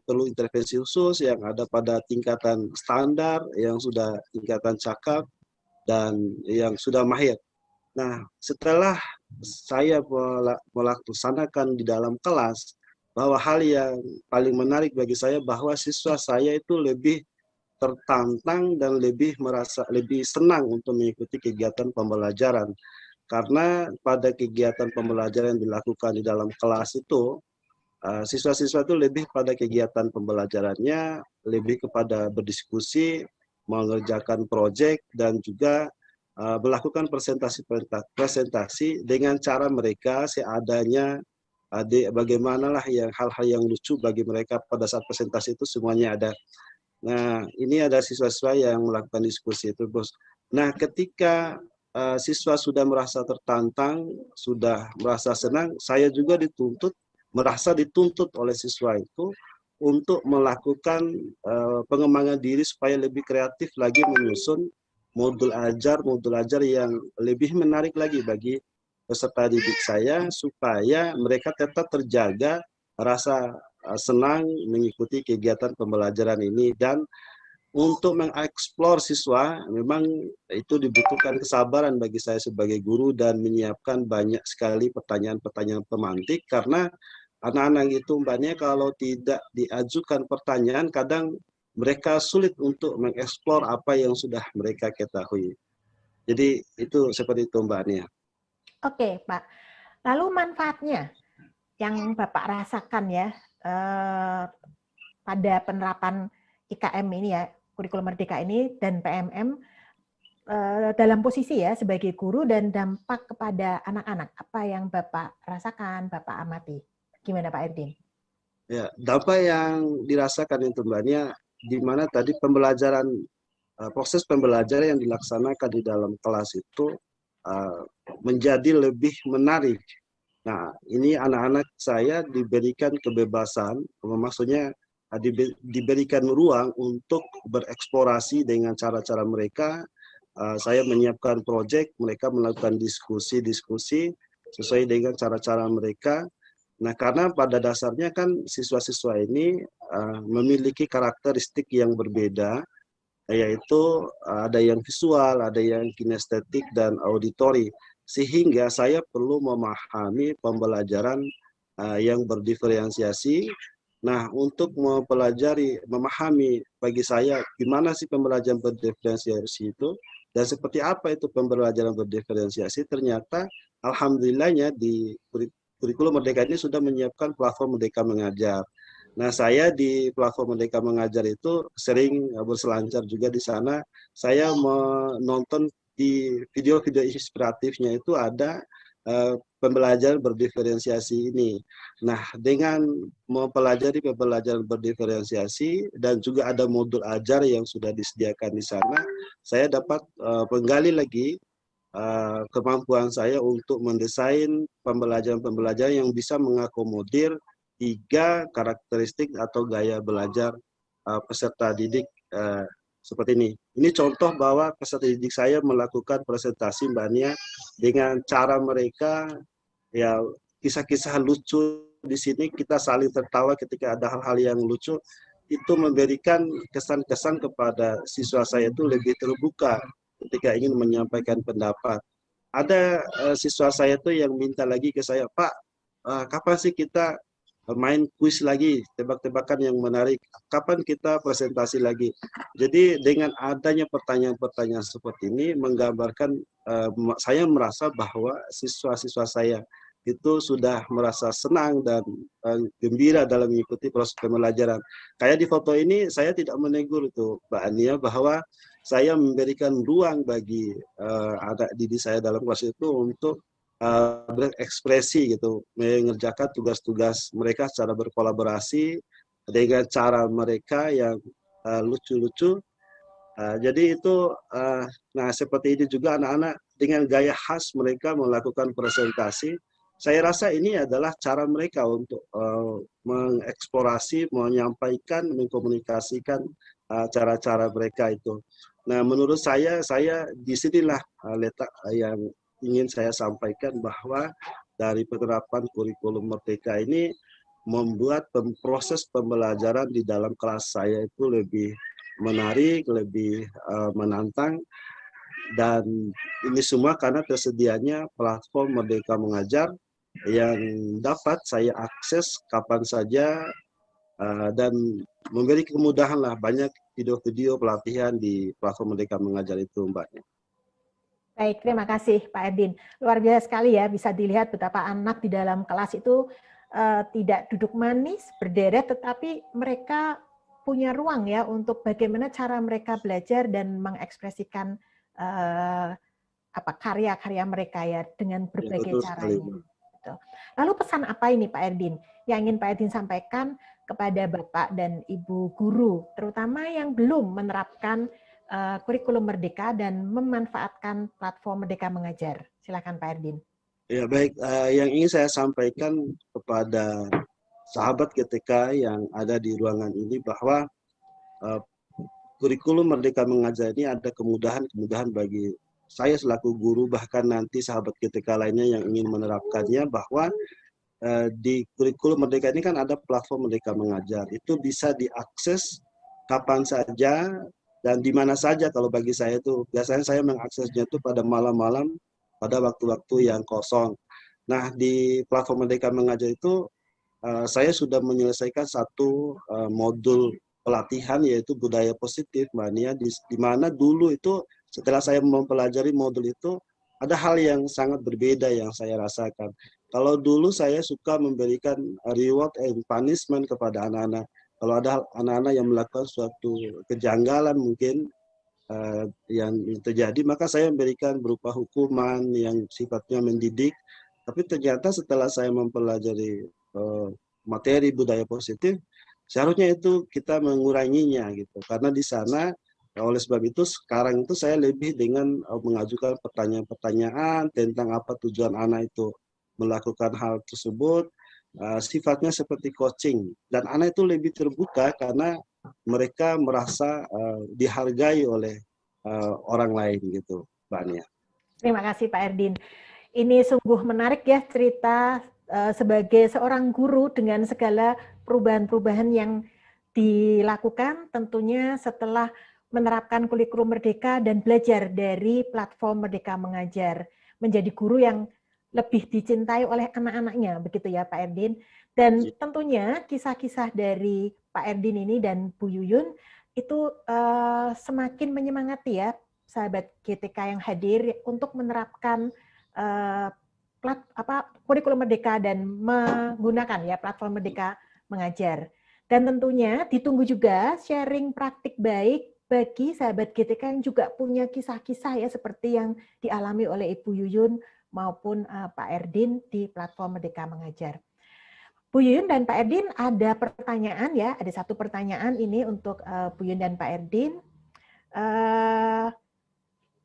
perlu intervensi khusus, yang ada pada tingkatan standar, yang sudah tingkatan cakap, dan yang sudah mahir. Nah, setelah saya melaksanakan di dalam kelas, bahwa hal yang paling menarik bagi saya bahwa siswa saya itu lebih tertantang dan lebih senang untuk mengikuti kegiatan pembelajaran. Karena pada kegiatan pembelajaran yang dilakukan di dalam kelas itu, siswa-siswa itu lebih pada kegiatan pembelajarannya, lebih kepada berdiskusi, mengerjakan proyek, dan juga melakukan presentasi dengan cara mereka seadanya, bagaimanalah hal-hal yang lucu bagi mereka pada saat presentasi itu semuanya ada. Nah, ini ada siswa-siswa yang melakukan diskusi itu, Bos. Nah, ketika siswa sudah merasa tertantang, sudah merasa senang, saya juga merasa dituntut oleh siswa itu untuk melakukan pengembangan diri supaya lebih kreatif lagi menyusun modul ajar yang lebih menarik lagi bagi peserta didik saya, supaya mereka tetap terjaga rasa senang mengikuti kegiatan pembelajaran ini. Dan untuk mengeksplor siswa, memang itu dibutuhkan kesabaran bagi saya sebagai guru, dan menyiapkan banyak sekali pertanyaan-pertanyaan pemantik, karena anak-anak itu Mbak Nia kalau tidak diajukan pertanyaan, kadang mereka sulit untuk mengeksplor apa yang sudah mereka ketahui. Jadi itu seperti itu Mbak Nia. Oke, Pak. Lalu manfaatnya yang Bapak rasakan ya pada penerapan IKM ini ya, kurikulum Merdeka ini dan PMM dalam posisi ya sebagai guru, dan dampak kepada anak-anak. Apa yang Bapak rasakan, Bapak amati? Gimana Pak Erdin? Ya, dampak yang dirasakan itu Mbak Nia, di mana tadi proses pembelajaran yang dilaksanakan di dalam kelas itu menjadi lebih menarik. Nah, ini anak-anak saya diberikan kebebasan, maksudnya diberikan ruang untuk bereksplorasi dengan cara-cara mereka. Saya menyiapkan proyek, mereka melakukan diskusi sesuai dengan cara-cara mereka. Nah, karena pada dasarnya kan siswa-siswa ini memiliki karakteristik yang berbeda, yaitu ada yang visual, ada yang kinestetik, dan auditori. Sehingga saya perlu memahami pembelajaran yang berdiferensiasi. Nah, untuk memahami bagi saya gimana sih pembelajaran berdiferensiasi itu, dan seperti apa itu pembelajaran berdiferensiasi, ternyata alhamdulillahnya di kurikulum Merdeka ini sudah menyiapkan platform Merdeka Mengajar. Nah, saya di platform Merdeka Mengajar itu sering berselancar juga di sana. Saya menonton di video-video inspiratifnya itu ada pembelajaran berdiferensiasi ini. Nah, dengan mempelajari pembelajaran berdiferensiasi dan juga ada modul ajar yang sudah disediakan di sana, saya dapat menggali lagi kemampuan saya untuk mendesain pembelajaran yang bisa mengakomodir 3 karakteristik atau gaya belajar peserta didik seperti ini. Ini contoh bahwa peserta didik saya melakukan presentasi Mbak Nia dengan cara mereka, ya kisah-kisah lucu di sini, kita saling tertawa ketika ada hal-hal yang lucu, itu memberikan kesan-kesan kepada siswa saya itu lebih terbuka ketika ingin menyampaikan pendapat. Ada siswa saya tuh yang minta lagi ke saya, Pak, kapan sih kita main kuis lagi, tebak-tebakan yang menarik, kapan kita presentasi lagi. Jadi dengan adanya pertanyaan-pertanyaan seperti ini menggambarkan, saya merasa bahwa siswa-siswa saya itu sudah merasa senang dan gembira dalam mengikuti proses pembelajaran. Kayak di foto ini saya tidak menegur itu Mbak Ania, bahwa saya memberikan ruang bagi anak didik saya dalam kelas itu untuk berekspresi gitu, mengerjakan tugas-tugas mereka secara berkolaborasi dengan cara mereka yang lucu-lucu. Jadi itu, nah seperti ini juga anak-anak dengan gaya khas mereka melakukan presentasi. Saya rasa ini adalah cara mereka untuk mengeksplorasi, menyampaikan, mengkomunikasikan cara-cara mereka itu. Nah, menurut saya disinilah letak yang ingin saya sampaikan, bahwa dari penerapan kurikulum Merdeka ini membuat proses pembelajaran di dalam kelas saya itu lebih menarik, lebih menantang, dan ini semua karena tersedianya platform Merdeka Mengajar yang dapat saya akses kapan saja, dan memberi kemudahan lah, banyak video-video pelatihan di platform Merdeka Mengajar itu, Mbak. Baik, terima kasih Pak Erdin. Luar biasa sekali ya, bisa dilihat betapa anak di dalam kelas itu tidak duduk manis, berderet, tetapi mereka punya ruang ya untuk bagaimana cara mereka belajar dan mengekspresikan karya-karya mereka ya dengan berbagai caranya. Gitu. Lalu pesan apa ini Pak Erdin yang ingin Pak Erdin sampaikan kepada Bapak dan Ibu guru, terutama yang belum menerapkan kurikulum Merdeka dan memanfaatkan platform Merdeka Mengajar? Silakan Pak Erdin. Ya baik, yang ingin saya sampaikan kepada sahabat GTK yang ada di ruangan ini, bahwa kurikulum Merdeka Mengajar ini ada kemudahan bagi saya selaku guru, bahkan nanti sahabat GTK lainnya yang ingin menerapkannya, bahwa di kurikulum Merdeka ini kan ada platform Merdeka Mengajar, itu bisa diakses kapan saja dan di mana saja. Kalau bagi saya itu biasanya saya mengaksesnya itu pada malam-malam, pada waktu-waktu yang kosong. Nah, di platform Merdeka Mengajar itu saya sudah menyelesaikan satu modul pelatihan, yaitu budaya positif, Mbak Nia, di mana dulu itu setelah saya mempelajari modul itu ada hal yang sangat berbeda yang saya rasakan. Kalau dulu saya suka memberikan reward and punishment kepada anak-anak. Kalau ada anak-anak yang melakukan suatu kejanggalan mungkin yang terjadi, maka saya memberikan berupa hukuman yang sifatnya mendidik. Tapi ternyata setelah saya mempelajari materi budaya positif, seharusnya itu kita menguranginya gitu. Karena di sana, oleh sebab itu sekarang itu saya lebih dengan mengajukan pertanyaan-pertanyaan tentang apa tujuan anak itu melakukan hal tersebut. Sifatnya seperti coaching, dan anak itu lebih terbuka karena mereka merasa dihargai oleh orang lain gitu, Mbak Nia. Terima kasih Pak Erdin. Ini sungguh menarik ya cerita sebagai seorang guru dengan segala perubahan-perubahan yang dilakukan tentunya setelah menerapkan kurikulum Merdeka dan belajar dari platform Merdeka Mengajar, menjadi guru yang lebih dicintai oleh anak-anaknya, begitu ya Pak Erdin. Dan tentunya kisah-kisah dari Pak Erdin ini dan Bu Yuyun itu semakin menyemangati ya sahabat GTK yang hadir untuk menerapkan kurikulum Merdeka dan menggunakan ya platform Merdeka Mengajar. Dan tentunya ditunggu juga sharing praktik baik bagi sahabat GTK yang juga punya kisah-kisah ya seperti yang dialami oleh Ibu Yuyun maupun Pak Erdin di platform Merdeka Mengajar. Bu Yuyun dan Pak Erdin ada pertanyaan ya, ada satu pertanyaan ini untuk Bu Yuyun dan Pak Erdin.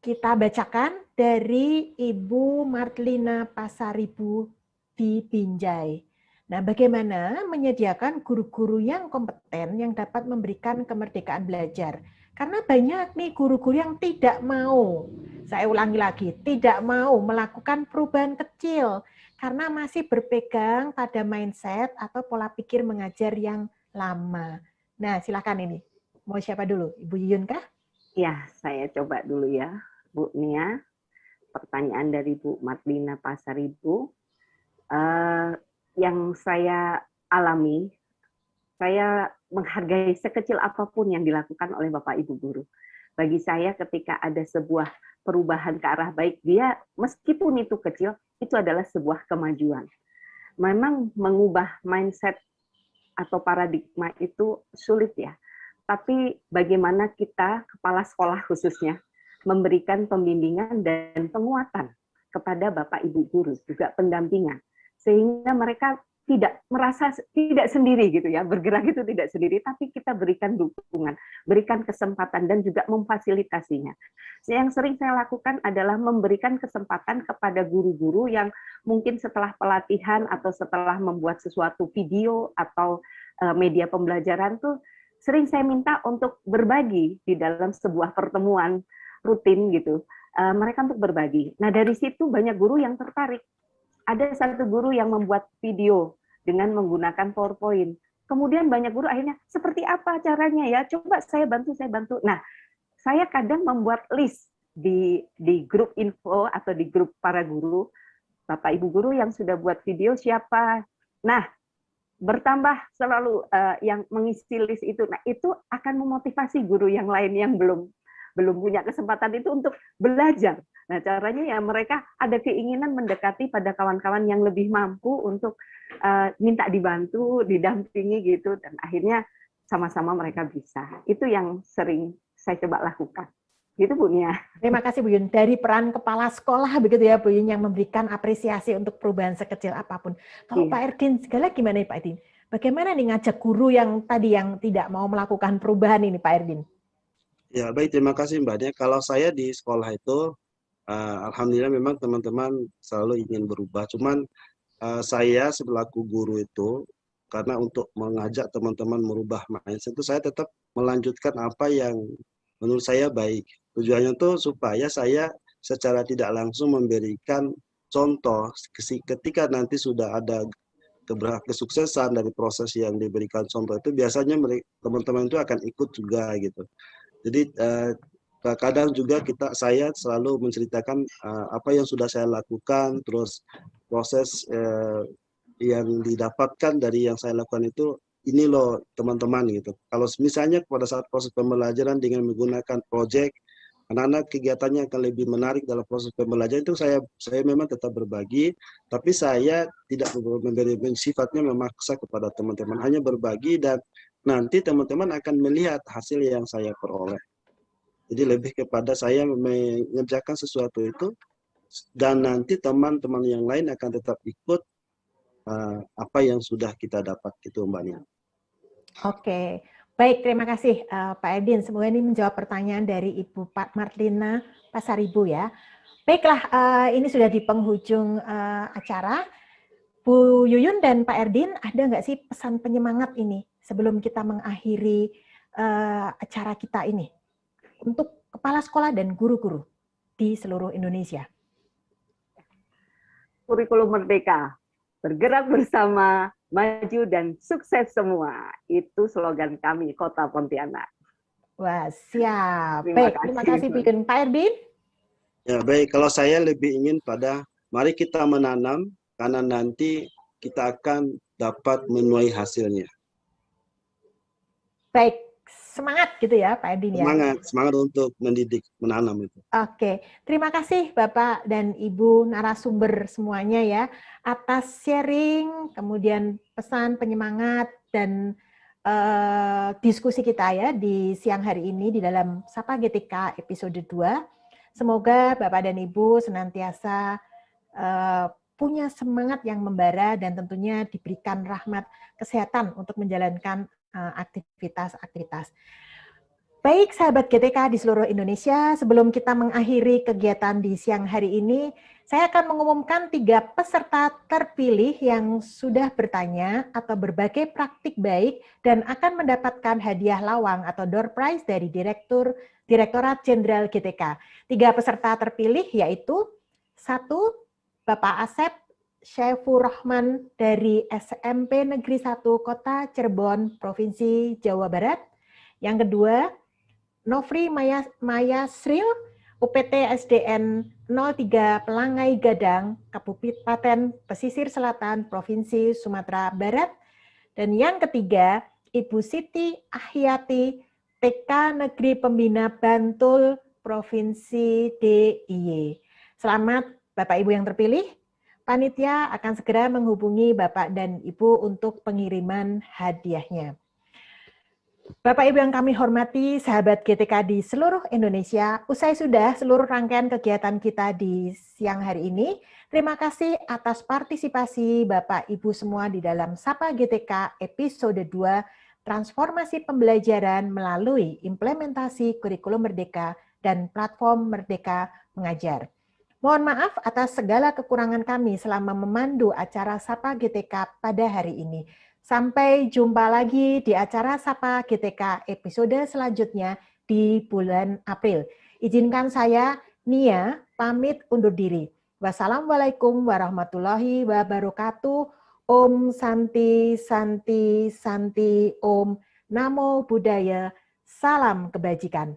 Kita bacakan dari Ibu Martlina Pasaribu di Binjai. Nah, bagaimana menyediakan guru-guru yang kompeten yang dapat memberikan kemerdekaan belajar? Karena banyak nih guru-guru yang tidak mau, saya ulangi lagi, tidak mau melakukan perubahan kecil karena masih berpegang pada mindset atau pola pikir mengajar yang lama. Nah, silakan ini. Mau siapa dulu? Ibu Yuyun kah? Ya, saya coba dulu ya, Bu Nia. Pertanyaan dari Bu Martlina Pasaribu. Yang saya alami, saya menghargai sekecil apapun yang dilakukan oleh Bapak Ibu guru. Bagi saya ketika ada sebuah perubahan ke arah baik, dia meskipun itu kecil, itu adalah sebuah kemajuan. Memang mengubah mindset atau paradigma itu sulit ya. Tapi bagaimana kita, kepala sekolah khususnya, memberikan pembimbingan dan penguatan kepada Bapak Ibu guru, juga pendampingan. Sehingga mereka tidak merasa tidak sendiri gitu ya, bergerak itu tidak sendiri, tapi kita berikan dukungan, berikan kesempatan dan juga memfasilitasinya. Yang sering saya lakukan adalah memberikan kesempatan kepada guru-guru yang mungkin setelah pelatihan atau setelah membuat sesuatu video atau media pembelajaran tuh sering saya minta untuk berbagi di dalam sebuah pertemuan rutin gitu. Mereka untuk berbagi. Nah, dari situ banyak guru yang tertarik. Ada satu guru yang membuat video dengan menggunakan PowerPoint. Kemudian banyak guru akhirnya, seperti apa caranya ya? Coba saya bantu, saya bantu. Nah, saya kadang membuat list di grup info atau di grup para guru, Bapak Ibu guru yang sudah buat video siapa. Nah, bertambah selalu yang mengisi list itu. Nah, itu akan memotivasi guru yang lain yang belum punya kesempatan itu untuk belajar. Nah, caranya ya mereka ada keinginan mendekati pada kawan-kawan yang lebih mampu untuk minta dibantu, didampingi gitu, dan akhirnya sama-sama mereka bisa. Itu yang sering saya coba lakukan. Gitu Bu Nia. Terima kasih Bu Yun. Dari peran kepala sekolah begitu ya Bu Yun yang memberikan apresiasi untuk perubahan sekecil apapun. Kalau Pak Erdin segala gimana nih Pak Erdin? Bagaimana nih ngajak guru yang tadi yang tidak mau melakukan perubahan ini Pak Erdin? Ya, baik, terima kasih Mbak Nia. Kalau saya di sekolah itu, alhamdulillah memang teman-teman selalu ingin berubah. Cuman saya selaku guru itu, karena untuk mengajak teman-teman merubah mindset itu, saya tetap melanjutkan apa yang menurut saya baik. Tujuannya itu supaya saya secara tidak langsung memberikan contoh ketika nanti sudah ada kesuksesan dari proses yang diberikan contoh itu, biasanya teman-teman itu akan ikut juga gitu. Jadi kadang juga saya selalu menceritakan apa yang sudah saya lakukan, terus proses yang didapatkan dari yang saya lakukan itu, ini loh teman-teman gitu. Kalau misalnya pada saat proses pembelajaran dengan menggunakan project, anak-anak kegiatannya akan lebih menarik dalam proses pembelajaran, itu saya memang tetap berbagi, tapi saya tidak memberi sifatnya memaksa kepada teman-teman, hanya berbagi dan nanti teman-teman akan melihat hasil yang saya peroleh. Jadi lebih kepada saya mengerjakan sesuatu itu, dan nanti teman-teman yang lain akan tetap ikut apa yang sudah kita dapat gitu Mbak Nia. Oke, baik, terima kasih Pak Erdin. Semoga ini menjawab pertanyaan dari Ibu Pak Marlina Pasaribu ya. Baiklah, ini sudah di penghujung acara. Bu Yuyun dan Pak Erdin, ada nggak sih pesan penyemangat ini sebelum kita mengakhiri acara kita ini untuk kepala sekolah dan guru-guru di seluruh Indonesia? Kurikulum Merdeka, bergerak bersama, maju dan sukses semua. Itu slogan kami, Kota Pontianak. Wah, siap. Terima kasih Bu Yuyun. Pak Erdin? Ya, baik. Kalau saya lebih ingin pada, mari kita menanam, karena nanti kita akan dapat menuai hasilnya. Baik, semangat gitu ya Pak Erdin ya. Semangat untuk mendidik, menanam itu. Oke, terima kasih Bapak dan Ibu narasumber semuanya ya atas sharing, kemudian pesan penyemangat dan diskusi kita ya di siang hari ini di dalam Sapa GTK episode 2. Semoga Bapak dan Ibu senantiasa punya semangat yang membara dan tentunya diberikan rahmat kesehatan untuk menjalankan aktivitas-aktivitas. Baik sahabat GTK di seluruh Indonesia, sebelum kita mengakhiri kegiatan di siang hari ini, saya akan mengumumkan 3 peserta terpilih yang sudah bertanya atau berbagi praktik baik dan akan mendapatkan hadiah lawang atau door prize dari Direktorat Jenderal GTK. 3 peserta terpilih yaitu 1. Bapak Asep Syaifur Rahman dari SMP Negeri 1 Kota Cirebon, Provinsi Jawa Barat. Yang kedua, Nofri Maya Sril, UPT SDN 03 Pelangai Gadang, Kabupaten Pesisir Selatan, Provinsi Sumatera Barat. Dan yang ketiga, Ibu Siti Ahyati, TK Negeri Pembina Bantul, Provinsi DIY. Selamat Bapak Ibu yang terpilih. Panitia akan segera menghubungi Bapak dan Ibu untuk pengiriman hadiahnya. Bapak Ibu yang kami hormati, sahabat GTK di seluruh Indonesia, usai sudah seluruh rangkaian kegiatan kita di siang hari ini, Terima kasih atas partisipasi Bapak Ibu semua di dalam Sapa GTK episode 2 Transformasi Pembelajaran melalui Implementasi Kurikulum Merdeka dan Platform Merdeka Mengajar. Mohon maaf atas segala kekurangan kami selama memandu acara Sapa GTK pada hari ini. Sampai jumpa lagi di acara Sapa GTK episode selanjutnya di bulan April. Izinkan saya, Nia, pamit undur diri. Wassalamualaikum warahmatullahi wabarakatuh. Om Santi, Santi, Santi, Om Namo Buddhaya. Salam kebajikan.